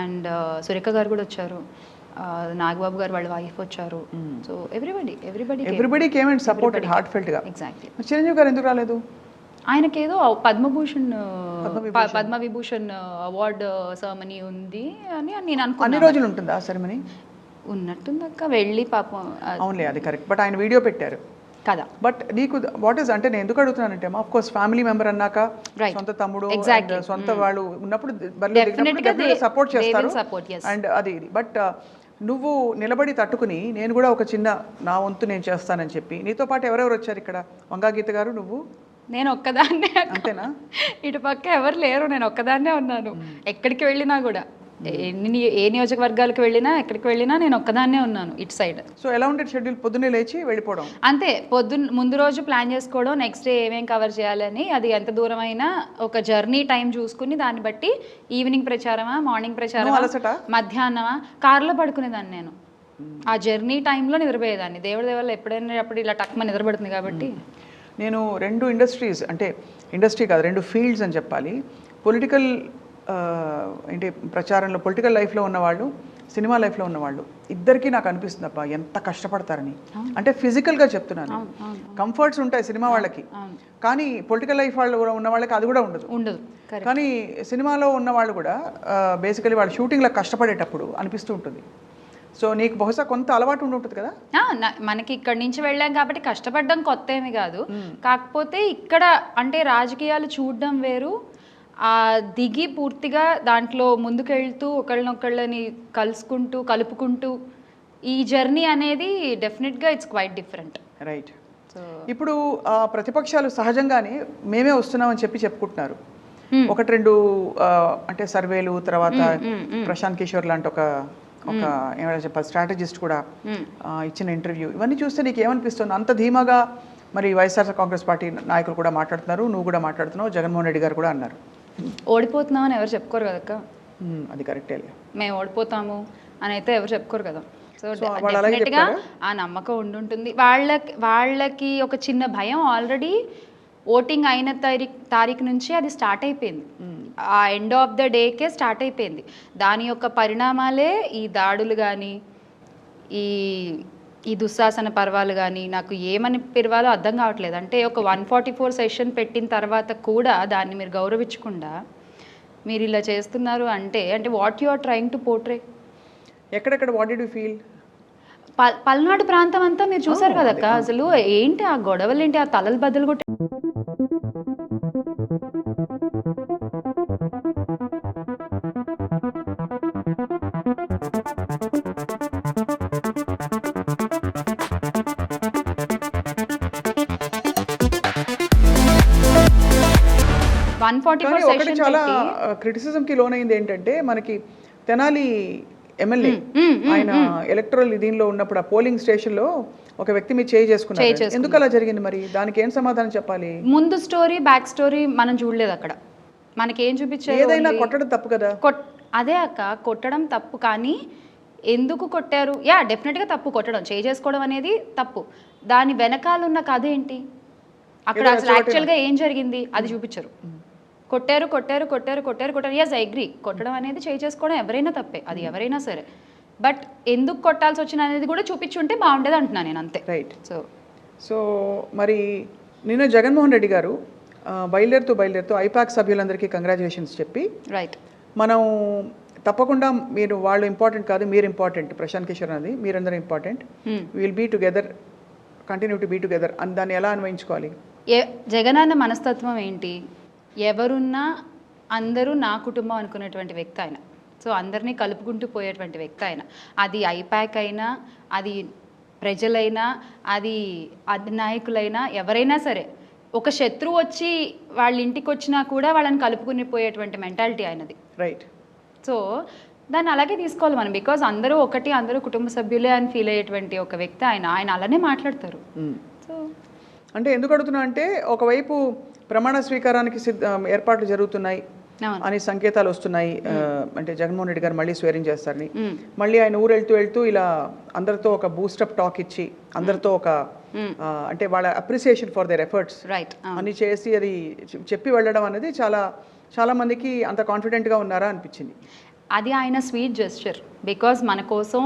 అండ్ సురేఖ గారు కూడా వచ్చారు, నాగబాబు గారు వాళ్ళ వైఫ్ వచ్చారు. So everybody came and supported heart felt గా. ఎగ్జాక్ట్లీ. చిరంజీవి గారు ఎందుకు రాలేదు? ఆయనకేదో పద్మవిభూషణ్ అవార్డ్ సెరమనీ ఉంది అని నేను అనుకున్నాను. అన్ని రోజులు ఉంటుందా సెరమనీ? ఉన్నట్టుందక్క, వెళ్ళి పాపం. అవునులే, అది కరెక్ట్. బట్ ఆయన వీడియో పెట్టారు కదా. బట్ నీకు వాట్ ఈస్ అంటే నేను ఎందుకు అడుగుతున్నానంటే ఆఫ్ కోర్స్ ఫ్యామిలీ మెంబర్ అన్నాక సొంత తమ్ముడు సొంత వాళ్ళు ఉన్నప్పుడు సపోర్ట్ చేస్తారు అండ్ అది ఇది. బట్ నువ్వు నిలబడి తట్టుకుని నేను కూడా ఒక చిన్న నా వంతు నేను చేస్తానని చెప్పి నీతో పాటు ఎవరెవరు వచ్చారు ఇక్కడ? వంగా గీత గారు, నువ్వు, నేను ఒక్కదాన్నే. అంతేనా? ఇటు పక్క ఎవరు లేరు, నేను ఒక్కదాన్నే ఉన్నాను. ఎక్కడికి వెళ్ళినా కూడా, ఏ నియోజకవర్గాలకు వెళ్ళినా ఎక్కడికి వెళ్ళినా నేను ఒక్కదాన్నే ఉన్నాను ఇటు సైడ్. సో ఎలా ఉంటుంది షెడ్యూల్? పొద్దున్నే లేచి వెళ్ళిపోవడం అంతే. ముందు రోజు ప్లాన్ చేసుకోవడం, నెక్స్ట్ డే ఏమేం కవర్ చేయాలని, అది ఎంత దూరం అయినా ఒక జర్నీ టైం చూసుకుని దాన్ని బట్టి ఈవినింగ్ ప్రచారమా, మార్నింగ్ ప్రచారమా, మధ్యాహ్నమా, కార్లో పడుకునేదాన్ని నేను. ఆ జర్నీ టైంలో నిద్రపోయేదాన్ని. దేవుడి వల్ల ఎప్పుడైనా అప్పుడు ఇలా టక్మ నిద్రపడుతుంది కాబట్టి. నేను 2 ఇండస్ట్రీస్ అంటే ఇండస్ట్రీ కాదు 2 ఫీల్డ్స్ అని చెప్పాలి. పొలిటికల్ ఏంటి ప్రచారంలో పొలిటికల్ లైఫ్లో ఉన్నవాళ్ళు, సినిమా లైఫ్లో ఉన్నవాళ్ళు ఇద్దరికీ నాకు అనిపిస్తుంది అబ్బా ఎంత కష్టపడతారని. అంటే ఫిజికల్గా చెప్తున్నాను. కంఫర్ట్స్ ఉంటాయి సినిమా వాళ్ళకి, కానీ పొలిటికల్ లైఫ్ వాళ్ళు ఉన్న వాళ్ళకి అది కూడా ఉండదు. కానీ సినిమాలో ఉన్న వాళ్ళు కూడా బేసికలీ వాళ్ళు షూటింగ్లో కష్టపడేటప్పుడు అనిపిస్తూ ఉంటుంది. సో నీకు బహుశా కొంత అలవాటు ఉంటుంది కదా. మనకి ఇక్కడి నుంచి వెళ్ళాం కాబట్టి కష్టపడడం కొత్త ఏమి కాదు. కాకపోతే ఇక్కడ అంటే రాజకీయాలు చూడడం వేరు, దిగి పూర్తిగా దాంట్లో ముందుకెళ్తూ ఒకళ్ళనొకళ్ళని కలుపుకుంటూ ఈ జర్నీ అనేది డెఫినెట్గా ఇట్స్ క్వైట్ డిఫరెంట్. రైట్. ఇప్పుడు ప్రతిపక్షాలు సహజంగానే మేమే వస్తున్నామని చెప్పుకుంటున్నారు. 1-2 అంటే సర్వేలు తర్వాత ప్రశాంత్ కిషోర్ లాంటి ఒక ఏమైనా చెప్పాలి స్ట్రాటజిస్ట్ కూడా ఇచ్చిన ఇంటర్వ్యూ ఇవన్నీ చూస్తే నీకు ఏమనిపిస్తుంది? అంత ధీమాగా మరి వైఎస్ఆర్ కాంగ్రెస్ పార్టీ నాయకులు కూడా మాట్లాడుతున్నారు, నువ్వు కూడా మాట్లాడుతున్నావు, జగన్మోహన్ రెడ్డి గారు కూడా అన్నారు. ఓడిపోతున్నామని ఎవరు చెప్పుకోరు కదక్క. అది కరెక్టే, మేము ఓడిపోతాము అని అయితే ఎవరు చెప్పుకోరు కదా. సో డెఫినెట్గా ఆ నమ్మకం ఉండుంటుంది వాళ్ళకి. ఒక చిన్న భయం ఆల్రెడీ ఓటింగ్ అయిన తారీఖు నుంచి అది స్టార్ట్ అయిపోయింది. ఆ end of the decay start అయిపోయింది. దాని యొక్క పరిణామాలే ఈ దాడులు కానీ ఈ దుశ్శాసన పర్వాలు కానీ, నాకు ఏమని పిలవాలో అర్థం కావట్లేదు. అంటే ఒక 144 సెషన్ పెట్టిన తర్వాత కూడా దాన్ని మీరు గౌరవించకుండా మీరు ఇలా చేస్తున్నారు అంటే what you are trying to portray. ఎక్కడెక్కడ what did you feel? Palnadu ప్రాంతం అంతా మీరు చూసారు కదక్క. అసలు ఏంటి ఆ గొడవలు, ఏంటి ఆ తలలు బద్దలు కొట్టి ఒకటి చాలా క్రిటిసిజంకి లోనైంది ఏంటంటే మనకి తెనాలి ఎమ్మెల్యే ఆయన ఎలక్టరల్ దీనిలో ఉన్నప్పుడు ఆ పోలింగ్ స్టేషన్లో ఒక వ్యక్తి మీద చేయి చేసుకున్నారు. ఎందుకు అలా జరిగింది మరి? దానికి ఏం సమాధానం చెప్పాలి? ముందు స్టోరీ బ్యాక్ స్టోరీ మనం చూడలేదు అక్కడ. మనకేం చూపించారు? ఏదైనా కొట్టడం తప్పు కదా. అదే అక్క, కొట్టడం తప్పు, కానీ ఎందుకు కొట్టారు? డెఫినెట్గా తప్పు, కొట్టడం చేయి చేసుకోవడం అనేది తప్పు. దాని వెనకాల ఉన్న కథ ఏంటి, అక్కడ అసలు యాక్చువల్గా ఏం జరిగింది అది చూపించరు. కొట్టారు. ఎస్, ఐ అగ్రీ, కొట్టడం అనేది చేయి చేసుకోవడం ఎవరైనా తప్పే, అది ఎవరైనా సరే. బట్ ఎందుకు కొట్టాల్సి వచ్చిన అనేది కూడా చూపించుంటే బాగుండేది అంటున్నాను నేను, అంతే. రైట్. సో మరి నిన్న జగన్మోహన్ రెడ్డి గారు బయలుదేరుతూ ఐపాక్ సభ్యులందరికీ కంగ్రాచులేషన్స్ చెప్పి, రైట్, మనం తప్పకుండా మీరు వాళ్ళు ఇంపార్టెంట్ కాదు, మీరు ఇంపార్టెంట్, ప్రశాంత్ కిషోర్ అనేది మీరందరూ important, will be together, continue to be together అని దాన్ని ఎలా అన్వయించుకోవాలి? జగనన్న మనస్తత్వం ఏంటి? ఎవరున్నా అందరూ నా కుటుంబం అనుకునేటువంటి వ్యక్తి ఆయన. సో అందరినీ కలుపుకుంటూ పోయేటువంటి వ్యక్తి ఆయన. అది ఐపాక్ అయినా, అది ప్రజలైనా, అది అధినాయకులైనా, ఎవరైనా సరే ఒక శత్రువు వచ్చి వాళ్ళ ఇంటికి వచ్చినా కూడా వాళ్ళని కలుపుకుని పోయేటువంటి మెంటాలిటీ ఆయనది. రైట్. సో దాన్ని అలాగే తీసుకోవాలి మనం, బికాజ్ అందరూ ఒకటి, అందరూ కుటుంబ సభ్యులే అని ఫీల్ అయ్యేటువంటి ఒక వ్యక్తి ఆయన అలానే మాట్లాడతారు. సో అంటే ఎందుకు అడుగుతున్నా అంటే ఒకవైపు ప్రమాణ స్వీకారానికి ఏర్పాట్లు జరుగుతున్నాయి అని సంకేతాలు వస్తున్నాయి, అంటే జగన్మోహన్ రెడ్డి గారు మళ్ళీ స్వేరింగ్ చేస్తారని, మళ్ళీ ఆయన ఊరు వెళ్తూ ఇలా అందరితో ఒక బూస్టప్ టాక్ ఇచ్చి అందరితో ఒక అంటే వాళ్ళ అప్రిసియేషన్ ఫర్ దేర్ ఎఫర్ట్స్ అని చేసి అది చెప్పి వెళ్ళడం అనేది చాలా మందికి అంత కాన్ఫిడెంట్గా ఉన్నారా అనిపించింది. అది ఆయన స్వీట్ జెస్చర్, బికాజ్ మన కోసం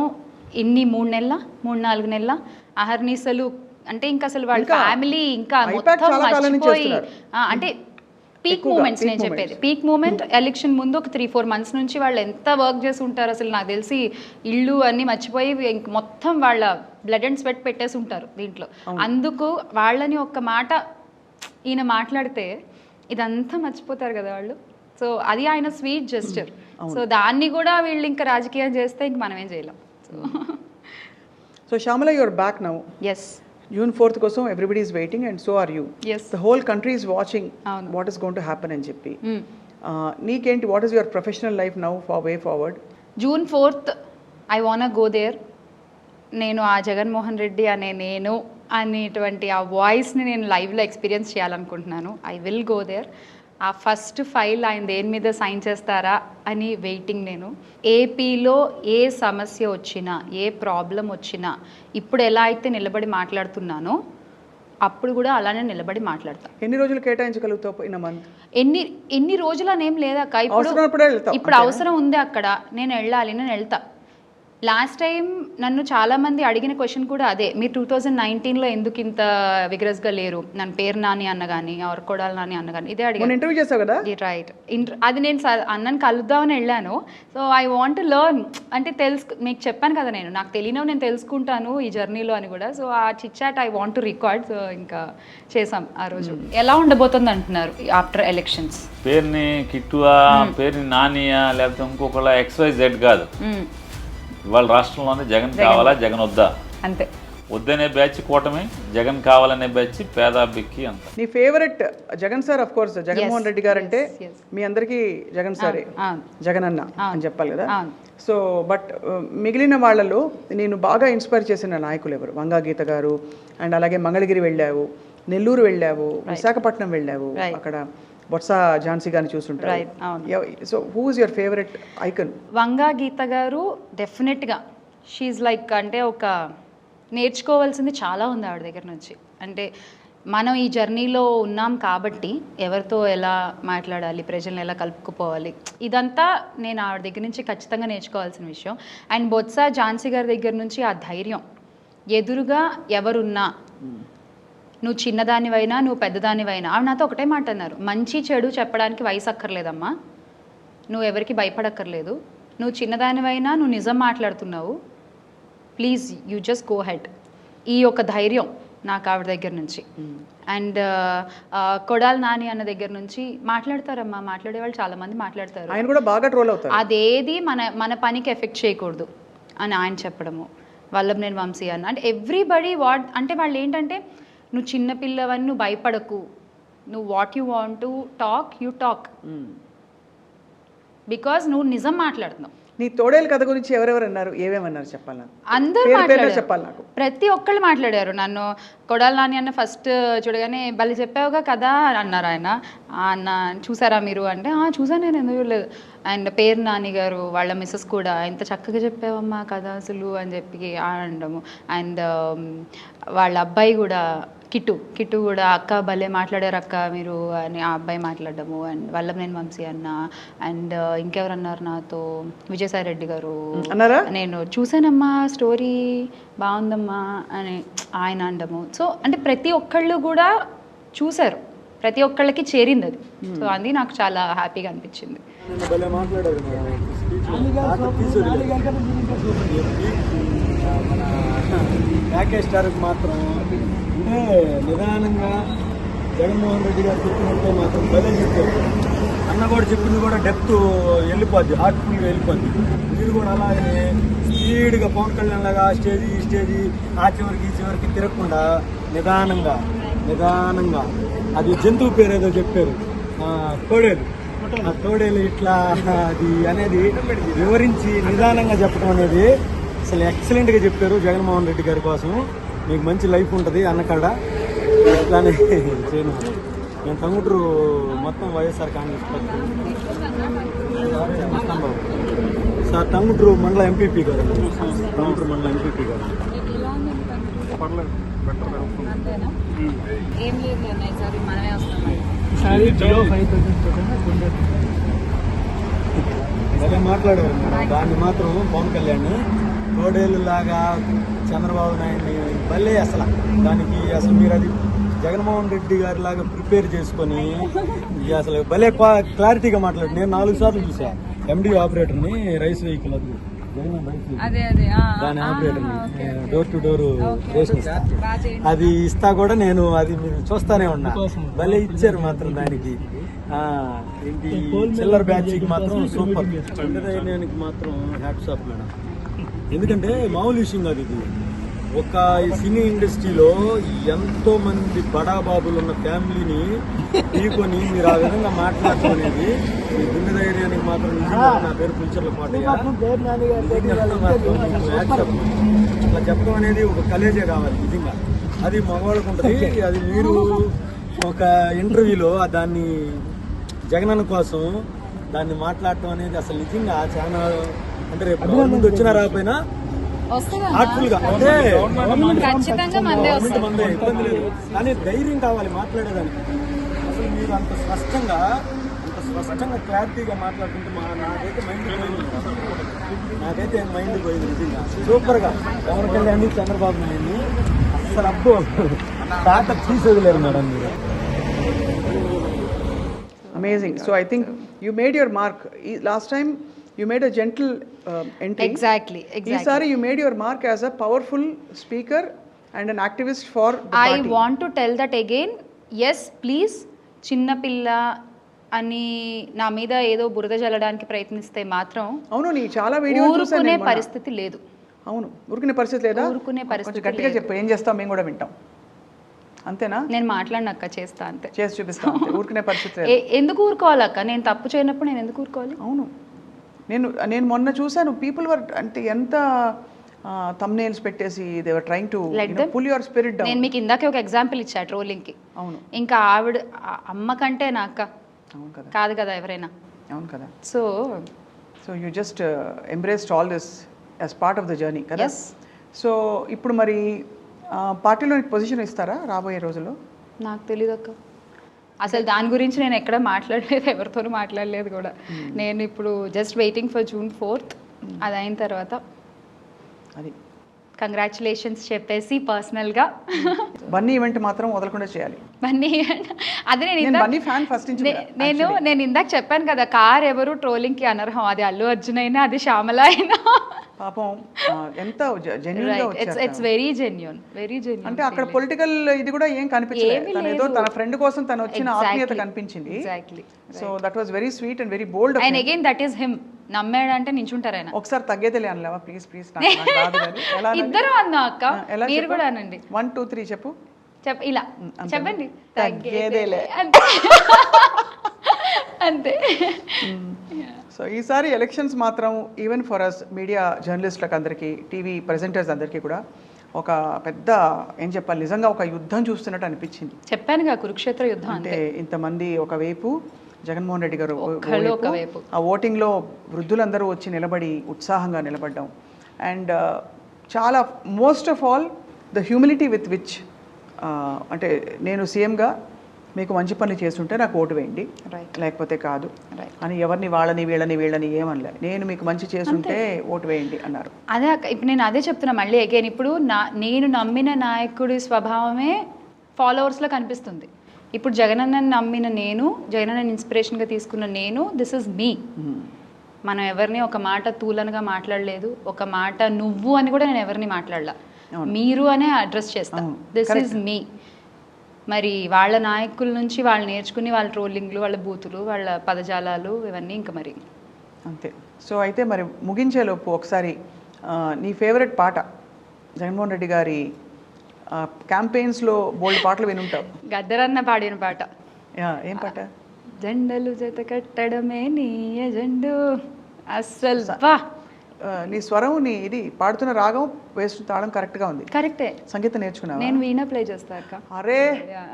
ఇన్ని 3-4 నెలల అహర్నిశలు, అంటే ఇంకా అసలు వాళ్ళ ఫ్యామిలీ ఇంకా మొత్తం మర్చిపోయి, అంటే పీక్ మూమెంట్స్ నేను చెప్పేది, పీక్ మూమెంట్ ఎలక్షన్ ముందు ఒక 3-4 months నుంచి వాళ్ళు ఎంత వర్క్ చేసి ఉంటారు అసలు నాకు తెలిసి, ఇళ్ళు అన్నీ మర్చిపోయి మొత్తం వాళ్ళ బ్లడ్ అండ్ స్వెట్ పెట్టేసి ఉంటారు దీంట్లో. అందుకు వాళ్ళని ఒక్క మాట ఈయన మాట్లాడితే ఇదంతా మర్చిపోతారు కదా వాళ్ళు. సో అది ఆయన స్వీట్ జెస్చర్. సో దాన్ని కూడా వీళ్ళు ఇంకా రాజకీయం చేస్తే ఇంక మనం ఏం చేయలేం. So Shyamala, your back now. Yes, June 4th కోసం everybody is waiting and so are you. The whole country is watching what is going to happen అని చెప్పి. నీకేంటి, what is your professional life now for way forward? June 4th I want go there. నేను ఆ జగన్మోహన్ రెడ్డి అనేటువంటి ఆ వాయిస్ని నేను లైవ్లో ఎక్స్పీరియన్స్ చేయాలనుకుంటున్నాను. I will go there. ఆ ఫస్ట్ ఫైల్ ఆయన దేని మీద సైన్ చేస్తారా అని వెయిటింగ్ నేను. ఏపీలో ఏ సమస్య వచ్చినా, ఏ ప్రాబ్లం వచ్చినా, ఇప్పుడు ఎలా అయితే నిలబడి మాట్లాడుతున్నానో అప్పుడు కూడా అలానే నిలబడి మాట్లాడతా. ఎన్ని రోజులు కేటాయించగలుగుతావు ఇన్ మంత్? ఎన్ని రోజులు అనేం లేదక్క. ఇప్పుడు అవసరం ఉంది అక్కడ, నేను వెళ్తా. లాస్ట్ టైం నన్ను చాలామంది అడిగిన క్వశ్చన్ కూడా అదే, మీరు 2019లో ఎందుకు ఇంత విగ్రస్గా లేరు, నన్ను పేరు నాని అన్న కానీ ఆర్ కొడాల నాని అన్న కానీ, ఇదే అడిగాను. ఇంటర్వ్యూ చేస్తావు కదా? రైట్. అది నేను అన్నని కలుద్దామని వెళ్ళాను. So I want to learn, అంటే మీకు చెప్పాను కదా నాకు తెలియనవి నేను తెలుసుకుంటాను ఈ జర్నీలో అని కూడా. సో ఆ chit chat I want to record. So ఇంకా చేసాం ఆ రోజు. ఎలా ఉండబోతుంది అంటున్నారు ఆఫ్టర్ ఎలక్షన్స్? పేరుని కిట్టువా, పేరుని నానియా, లేకపోతే ఇంకొకళ్ళ XYZ కాదు. ఇవాళ రాష్ట్రంలోనే జగన్ కావాలా, జగన్ వద్దా, అంతే. వద్దనే బ్యాచ్ కూటమి, జగన్ కావాలనే బ్యాచ్ పేదాభిక్కి అంత. నీ favourite Jagan sir of course Jaganmohan Reddy గారు అంటే మీ అందరికీ జగన్ సారే, జగన్ అన్న అని చెప్పాలి కదా. సో బట్ మిగిలిన వాళ్ళలో నేను బాగా ఇన్స్పైర్ చేసిన నాయకులు ఎవరు? వంగా గీత గారు, అండ్ అలాగే మంగళగిరి వెళ్ళావు, నెల్లూరు వెళ్ళావు, విశాఖపట్నం వెళ్ళావు, అక్కడ బొత్స ఝాన్సీ గారిని చూస్తుంటారు. So who is your favourite icon? Vanga Geetha గారు డెఫినెట్గా షీఈ్ లైక్, అంటే ఒక నేర్చుకోవాల్సింది చాలా ఉంది ఆవిడ దగ్గర నుంచి. అంటే మనం ఈ జర్నీలో ఉన్నాం కాబట్టి ఎవరితో ఎలా మాట్లాడాలి, ప్రజల్ని ఎలా కలుపుకుపోవాలి, ఇదంతా నేను ఆవిడ దగ్గర నుంచి ఖచ్చితంగా నేర్చుకోవాల్సిన విషయం. అండ్ బొత్స ఝాన్సీ గారి దగ్గర నుంచి ఆ ధైర్యం, ఎదురుగా ఎవరున్నా, నువ్వు చిన్నదానివైనా నువ్వు పెద్దదానివైనా. ఆవిడ నాతో ఒకటే మాట అన్నారు, మంచి చెడు చెప్పడానికి వయసు అక్కర్లేదమ్మా, నువ్వు ఎవరికి భయపడక్కర్లేదు, నువ్వు చిన్నదానివైనా నువ్వు నిజం మాట్లాడుతున్నావు, please you just go head. ఈ ఒక ధైర్యం నాకు ఆవిడ దగ్గర నుంచి. అండ్ కొడాల నాని అన్న దగ్గర నుంచి మాట్లాడతారమ్మా, మాట్లాడే వాళ్ళు చాలామంది మాట్లాడతారు, ఆయన కూడా బాగా ట్రోల్ అవుతారు, అదేది మన పనికి ఎఫెక్ట్ చేయకూడదు అని ఆయన చెప్పడము. వల్లభనేని వంశీ అన్న, అంటే ఎవ్రీబడి అంటే వాళ్ళు ఏంటంటే, నువ్వు చిన్నపిల్లవని నువ్వు భయపడకు, నువ్వు what you want to talk you talk, because నువ్వు నిజం మాట్లాడుతున్నావు. నీ తోడేలు కథ గురించి ఎవరెవరు అన్నారు, ఏమేమన్నారు చెప్పాలి నాకు? అందరూ మాట్లాడారు, చెప్పాలి నాకు. ప్రతి ఒక్కళ్ళు మాట్లాడారు. నన్ను కొడాల నాని అన్న ఫస్ట్ చూడగానే భలే చెప్పావుగా కదా అన్నారు ఆయన. అన్న చూసారా మీరు అంటే, చూసాను నేను, ఎందుకు చూడలేదు. అండ్ పేరు నాని గారు వాళ్ళ మిస్సెస్ కూడా, ఎంత చక్కగా చెప్పావమ్మా కథ అసలు అని చెప్పి అనడము. అండ్ వాళ్ళ అబ్బాయి కూడా కిట్టు కూడా, అక్క భలే మాట్లాడారు అక్క మీరు అని ఆ అబ్బాయి మాట్లాడము. అండ్ వల్లభనేని వంశీ అన్న, అండ్ ఇంకెవరన్నారు నాతో, విజయసాయి రెడ్డి గారు అన్నారా, నేను చూసానమ్మా స్టోరీ బాగుందమ్మా అని ఆయన అనడము. సో అంటే ప్రతి ఒక్కళ్ళు కూడా చూశారు, ప్రతి ఒక్కళ్ళకి చేరింది అది. సో అది నాకు చాలా హ్యాపీగా అనిపించింది. ప్యాకేజ్ స్టార్కి మాత్రం అంటే నిదానంగా జగన్మోహన్ రెడ్డి గారు చెప్పినట్టే మాత్రం భలే చెప్పారు. అన్న కూడా చెప్పింది కూడా డెప్త్ వెళ్ళిపోద్ది, హార్ట్ఫుల్గా వెళ్ళిపోద్ది. మీరు కూడా అలాగే స్పీడ్గా పవన్ కళ్యాణ్ లాగా ఈ స్టేజీ ఆ చివరికి తిరగకుండా నిదానంగా నిదానంగా, అది జంతువు పేరు ఏదో చెప్పారు, తోడేలు. ఆ తోడేలు ఇట్లా అది అనేది వివరించి నిదానంగా చెప్పడం అనేది అసలు ఎక్సలెంట్గా చెప్పారు జగన్మోహన్ రెడ్డి గారి కోసం. మీకు మంచి లైఫ్ ఉంటుంది అన్నకాడ ఇట్లానే చేయను. నేను టంగుటూరు మొత్తం వైఎస్ఆర్ కాంగ్రెస్ పార్టీ సార్, టంగుటూరు మండల ఎంపీపీ గారు, టంగుటూరు మండల ఎంపీపీ గారు. ఏం లేదు ఈసారి మనమే వస్తాం. అదే మాట్లాడారు మేడం, దాన్ని మాత్రం పవన్ కళ్యాణ్ తోడేళ్ళు లాగా చంద్రబాబు నాయుడిని భలే అసలు దానికి అసలు మీరు అది జగన్మోహన్ రెడ్డి గారి లాగా ప్రిపేర్ చేసుకొని అసలు భలే క్లారిటీగా మాట్లాడు. నేను 4 సార్లు చూసా ఎండి ఆపరేటర్ని, రైస్ వెహికల్ అది దాని ఆపరేటర్ని, డోర్ టు డోర్ రేషన్ ఇస్తా, అది ఇస్తా కూడా నేను, అది మీరు చూస్తానే ఉన్నా. భలే ఇచ్చారు మాత్రం దానికి. ఏంటి చిల్లర్ బ్యాచ్కి మాత్రం సూపర్, చంద్రదైన్యానికి మాత్రం హ్యాట్స్ ఆఫ్ మేడం. ఎందుకంటే మామూలు విషయం కాదు ఇది. ఒక సినీ ఇండస్ట్రీలో ఎంతో మంది బడాబాబులు ఉన్న ఫ్యామిలీని తీసుకొని మీరు ఆ విధంగా మాట్లాడటం అనేది మీ గుండె ధైర్యానికి మాత్రం నిజంగా. నా పేరు పుల్చర్ల కోటయ్య. అట్లా చెప్పడం అనేది ఒక కలేజే కావాలి నిజంగా. అది మగవాళ్ళకు ఉంటుంది. అది మీరు ఒక ఇంటర్వ్యూలో దాన్ని జగనన్న కోసం దాన్ని మాట్లాడటం అనేది అసలు నిజంగా చాలా, అంటే రేపు గవర్నమెంట్ వచ్చినా రాకపోయినా హార్ట్ఫుల్ గా అంటే మందే ఇబ్బంది లేదు, కానీ ధైర్యం కావాలి మాట్లాడేదానికి. అసలు మీరు అంత స్పష్టంగా క్లారిటీగా మాట్లాడుతుంటే నాకైతే మైండ్ పోయింది నిజంగా. సూపర్ గా పవన్ కళ్యాణ్, చంద్రబాబు నాయుడిని అసలు అబ్బో తాత తీసేయలేరు మేడం మీరు. Amazing. So I think you made your mark. Last time you made a gentle entry. Exactly. Sorry, you made your mark as a powerful speaker and an activist for the I party. want to tell that again. Yes, please. చిన్న పిల్ల అని నా మీద ఏదో బురద జల్లడానికి ప్రయత్నిస్తే మాత్రం అవును, నీ చాలా వీడియోలు చూసాను ఊరుకునే నేను. పరిస్థితి లేదు. అవును, ఊరుకునే పరిస్థితి లేదా? ఊరుకునే పరిస్థితి కొంచెం గట్టిగా లేదు. చెప్పు, ఏం చేస్తాం మేము కూడా వింటాం. అంతేనా? నేను మాట్లాడినక్క చేస్తా అంతే, చేసి చూపిస్తాం అంతే. ఊరుకునే పరిస్థితి లేదు. ఎందుకు ఊరుకోవాలక్క? నేను తప్పు చేయనప్పుడు నేను ఎందుకు ఊరుకోవాలి? అవును, నేను మొన్న చూసాను పీపుల్ వర్ అంటే ఎంత thumbnails పెట్టేసి they're trying to pull your spirit down. నేను మీకు ఇందాకే ఒక ఎగ్జాంపుల్ ఇచ్చా ట్రోలింగ్ కి. అవును, ఇంకా ఆవిడ అమ్మ కంటే నా అక్క అవును కదా, కాదు కదా ఎవరైనా. అవును కదా. So you just embraced all this as part of the journey కదా. Yes. సో ఇప్పుడు మరి పార్టీలో పొజిషన్ ఇస్తారా రాబోయే రోజుల్లో? నాకు తెలీదు అక్క, అసలు దాని గురించి నేను ఎక్కడ మాట్లాడలేదు, ఎవరితోనూ మాట్లాడలేదు కూడా. నేను ఇప్పుడు just waiting for June 4th. అది అయిన తర్వాత అది కంగ్రాచులేషన్స్ చెప్పేసి పర్సనల్గా బన్నీ ఈవెంట్ మాత్రం వదలకుండా చేయాలి. బన్నీ అదే నేను బన్నీ ఫ్యాన్ ఫస్ట్ నుంచి కూడా. నేను ఇందాక చెప్పాను కదా, కార్ ఎవరు ట్రోలింగ్కి అనర్హం. అది అల్లు అర్జున్ అయినా, అది శ్యామల అయినా. పాపం ఎంత జెన్యూన్ గా వచ్చారు. It's very genuine, very genuine. అంటే అక్కడ పొలిటికల్ ఇది కూడా ఏం కనిపించలేదు. తన ఏదో తన ఫ్రెండ్ కోసం తను వచ్చిన ఆత్మీయత కనిపించింది. Exactly. So that was very sweet and very bold. And again that is him. నమ్మాడంటే నించుంటారు ఆయన. ఒకసారి తగ్గేదేలే అనలేవా ప్లీజ్ ప్లీజ్? ఇద్దరు అన్నా అక్క, మీరు కూడా అనండి. 1 2 3 చెప్పు. ఇలా చెప్పండి. తగ్గేదేలే అంతే. సో ఈసారి ఎలక్షన్స్ మాత్రం ఈవెన్ ఫర్ అస్ మీడియా జర్నలిస్టులకు అందరికీ, టీవీ ప్రెజెంటర్స్ అందరికీ కూడా ఒక పెద్ద ఏం చెప్పాలి, నిజంగా ఒక యుద్ధం చూస్తున్నట్టు అనిపించింది. చెప్పానుగా, కురుక్షేత్ర యుద్ధం. అంటే ఇంతమంది ఒకవైపు జగన్మోహన్ రెడ్డి గారు, ఒకవైపు ఆ ఓటింగ్లో వృద్ధులందరూ వచ్చి నిలబడి ఉత్సాహంగా నిలబడ్డాం. అండ్ చాలా most of all the humility with which అంటే నేను సీఎంగా మీకు మంచి పనులు చేస్తుంటే నాకు ఓటు వేయండి, లేకపోతే కాదు అని ఎవరిని వీళ్ళని ఏమనలే. నేను మీకు మంచి చేస్తుంటే ఓటు వేయండి అన్నారు. అదే ఇప్పుడు నేను అదే చెప్తున్నా మళ్ళీ అగైన్. ఇప్పుడు నేను నమ్మిన నాయకుడి స్వభావమే ఫాలోవర్స్లో కనిపిస్తుంది. ఇప్పుడు జగనన్నని నమ్మిన నేను, జగనన్నని ఇన్స్పిరేషన్గా తీసుకున్న నేను, దిస్ ఇస్ మీ. మనం ఎవరిని ఒక మాట తూలనగా మాట్లాడలేదు, ఒక మాట నువ్వు అని కూడా నేను ఎవరిని మాట్లాడలా, మీరు అనే అడ్రస్ చేస్తాను. దిస్ ఈజ్ మీ. మరి వాళ్ళ నాయకుల నుంచి వాళ్ళు నేర్చుకుని వాళ్ళ ట్రోలింగ్లు, వాళ్ళ బూతులు, వాళ్ళ పదజాలాలు ఇవన్నీ ఇంకా మరి అంతే. సో అయితే మరి ముగించేలోపు ఒకసారి నీ ఫేవరెట్ పాట, జగన్మోహన్ రెడ్డి గారి క్యాంపెయిన్స్లో బోల్డ్ పాటలు వినుంటావు. గద్దరన్న పాడిన పాట ఏం పాట? జెండలు జత కట్టడమే నీ ఎజెండు అస్సలు వా. నీ స్వరం, నీ ఇది పాడుతున్న రాగం, వేస్తున్న తాళం కరెక్ట్గా ఉంది. కరెక్టే. సంగీతం నేర్చుకున్నావా? నేను వీణ ప్లే చేస్తా అక్క. అరే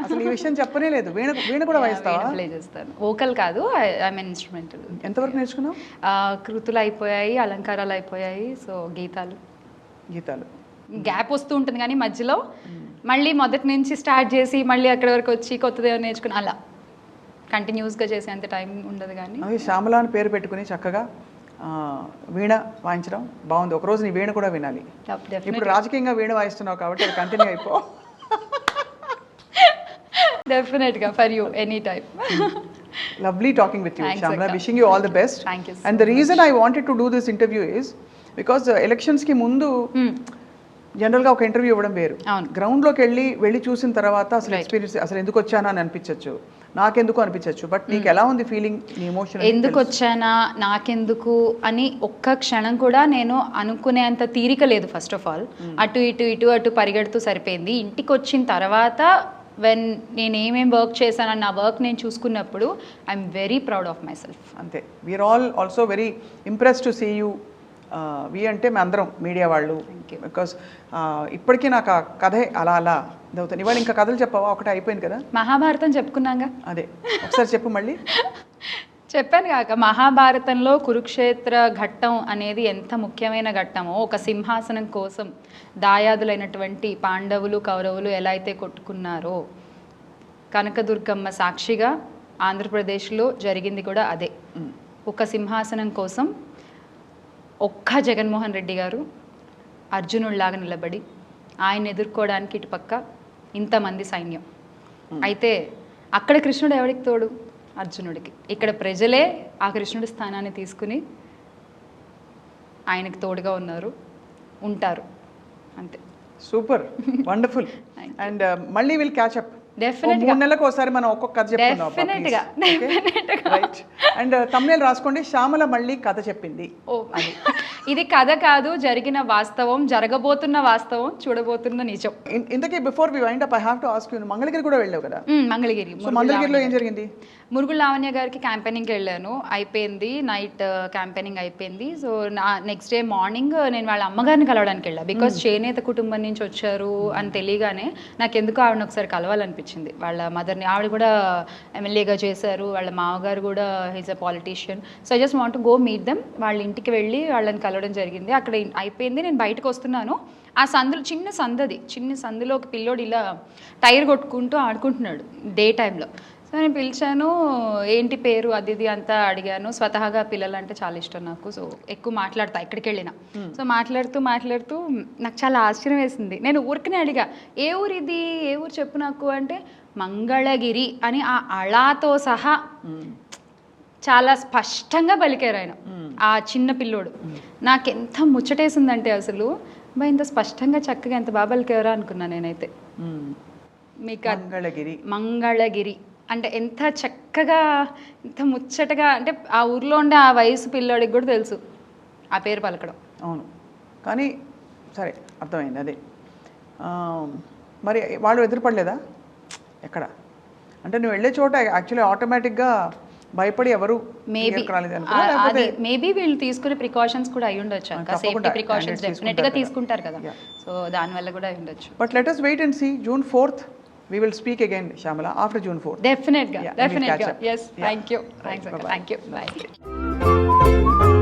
అసలు ఈ విషయం చెప్పనే లేదు. వీణ కూడా వాయిస్తావా? ప్లే చేస్తాను. వోకల్ కాదు, ఐ మీన్ ఇన్స్ట్రుమెంటల్. ఎంతవరకు నేర్చుకున్నావు? కృతులు అయిపోయాయి, అలంకారాలు అయిపోయాయి, సో గీతాలు గ్యాప్ వస్తూ ఉంటుంది కానీ మధ్యలో మళ్ళీ మొదటి నుంచి స్టార్ట్ చేసి మళ్ళీ అక్కడి వరకు వచ్చి కొత్తది నేర్చుకుని అలా కంటిన్యూస్గా చేసేంత టైం ఉండదు. కానీ అవి శ్యామల అని పేరు పెట్టుకుని చక్కగా వీణ వాయించడం బాగుంది. ఒకరోజు నీ వీణ కూడా వినాలి. ఇప్పుడు రాజకీయంగా వీణ వాయిస్తున్నావు కాబట్టి అది కంటిన్యూ అయిపో. డెఫినెట్గా for you any time. Lovely talking with you, Shyamala. Wishing you all the best. Thank you so And the reason I wanted to do this interview is because elections కి ముందు జనరల్గా ఒక ఇంటర్వ్యూ ఇవ్వడం వేరు. గ్రౌండ్లోకి వెళ్ళి చూసిన తర్వాత అసలు ఎక్స్పీరియన్స్, అసలు ఎందుకు వచ్చానా అని అనిపించవచ్చు, నాకెందుకు అనిపించవచ్చు. బట్ నీకు ఎలా ఉంది ఫీలింగ్, నీ ఎమోషన్? ఎందుకు వచ్చానా, నాకెందుకు అని ఒక్క క్షణం కూడా నేను అనుకునేంత తీరిక లేదు. ఫస్ట్ ఆఫ్ ఆల్ అటు పరిగెడుతూ సరిపోయింది. ఇంటికి వచ్చిన తర్వాత వెన్ నేను ఏమేం వర్క్ చేశానని నా వర్క్ నేను చూసుకున్నప్పుడు I'm very proud of myself. అంతే. We are all also very impressed to see you. We అంటే మేము అందరం మీడియా వాళ్ళు. బికాస్ ఇప్పటికీ నాకు ఆ కథే అలా అవుతుంది. ఇవాళ ఇంకా కథలు చెప్పవా? ఒకటి అయిపోయింది కదా, మహాభారతం చెప్పుకున్నాగా. అదే ఒకసారి చెప్పు మళ్ళీ. చెప్పాను కాక, మహాభారతంలో కురుక్షేత్ర ఘట్టం అనేది ఎంత ముఖ్యమైన ఘట్టమో, ఒక సింహాసనం కోసం దాయాదులైనటువంటి పాండవులు కౌరవులు ఎలా అయితే కొట్టుకున్నారో, కనకదుర్గమ్మ సాక్షిగా ఆంధ్రప్రదేశ్లో జరిగింది కూడా అదే. ఒక సింహాసనం కోసం ఒక్క జగన్మోహన్ రెడ్డి గారు అర్జునుడిలాగా నిలబడి ఆయన ఎదుర్కోవడానికి ఇటుపక్క ఇంతమంది సైన్యం. అయితే అక్కడ కృష్ణుడు ఎవరికి తోడు? అర్జునుడికి. ఇక్కడ ప్రజలే ఆ కృష్ణుడి స్థానాన్ని తీసుకుని ఆయనకు తోడుగా ఉంటారు. అంతే. Super, wonderful. అండ్ మళ్ళీ విల్ క్యాచ్ అప్. డెఫినెట్గా 3 నెలలకు ఒకసారి మనం ఒక్కొక్క కథ చెప్పుకుందాం. రైట్. అండ్ తమ్నేల్ రాసుకోండి, శ్యామల మళ్ళీ కథ చెప్పింది. ఇది కథ కాదు, జరిగిన వాస్తవం, జరగబోతున్న వాస్తవం, చూడబోతున్న నిజం. ఇంతకీ before we wind up I have to ask you, Mangalagiri కూడా వెళ్ళావు కదా? మంగళగిరిలో ఏం జరిగింది? మురుగుడు లావణ్య గారికి క్యాంపెయినింగ్కి వెళ్ళాను, అయిపోయింది. నైట్ క్యాంపెయినింగ్ అయిపోయింది. సో నెక్స్ట్ డే మార్నింగ్ నేను వాళ్ళ అమ్మగారిని కలవడానికి వెళ్ళాను. బికాస్ చేనేత కుటుంబం నుంచి వచ్చారు అని తెలియగానే నాకు ఎందుకు ఆవిడని ఒకసారి కలవాలనిపించింది. వాళ్ళ మదర్ని, ఆవిడ కూడా ఎమ్మెల్యేగా చేశారు, వాళ్ళ మామగారు కూడా he's a politician. So I just want to go meet them. వాళ్ళ ఇంటికి వెళ్ళి వాళ్ళని కలవడం జరిగింది. అక్కడ అయిపోయింది. నేను బయటకు వస్తున్నాను, ఆ సందులో చిన్న సందులో ఒక పిల్లోడు ఇలా టైర్ కొట్టుకుంటూ ఆడుకుంటున్నాడు డే టైంలో. సో నేను పిలిచాను, ఏంటి పేరు అది ఇది అంతా అడిగాను. స్వతహాగా పిల్లలు అంటే చాలా ఇష్టం నాకు, సో ఎక్కువ మాట్లాడతా ఎక్కడికి వెళ్ళినా. సో మాట్లాడుతూ నాకు చాలా ఆశ్చర్యం వేసింది. నేను ఊరికనే అడిగా, ఏ ఊరు ఇది, ఏ ఊరు చెప్పు నాకు అంటే, మంగళగిరి అని ఆ అళాతో సహా చాలా స్పష్టంగా పలికారు ఆయన, ఆ చిన్న పిల్లోడు. నాకెంత ముచ్చటేసిందంటే అసలు ఇంత స్పష్టంగా చక్కగా ఎంత బాగా పలికారా అనుకున్నా నేనైతే. మీకు మంగళగిరి అంటే ఎంత చక్కగా, ఎంత ముచ్చటగా, అంటే ఆ ఊర్లో ఉండే ఆ వయసు పిల్లోడికి కూడా తెలుసు ఆ పేరు పలకడం. అవును, కానీ సరే అర్థమైంది. అదే మరి వాళ్ళు ఎదురుపడలేదా ఎక్కడ? అంటే నువ్వు వెళ్ళే చోట యాక్చువల్లీ ఆటోమేటిక్గా భయపడి ఎవరు మేబీ వీళ్ళు తీసుకునే ప్రికాషన్స్ కూడా అయి ఉండొచ్చు. సేఫ్టీ ప్రికాషన్స్ డెఫినెట్గా తీసుకుంటారు కదా, సో దానివల్ల కూడా అయి ఉండొచ్చు. But let us wait and see. June 4th we will speak again, Shyamala, after June 4th. Definitely. Yes, thank you. Thanks. Thank you. Bye.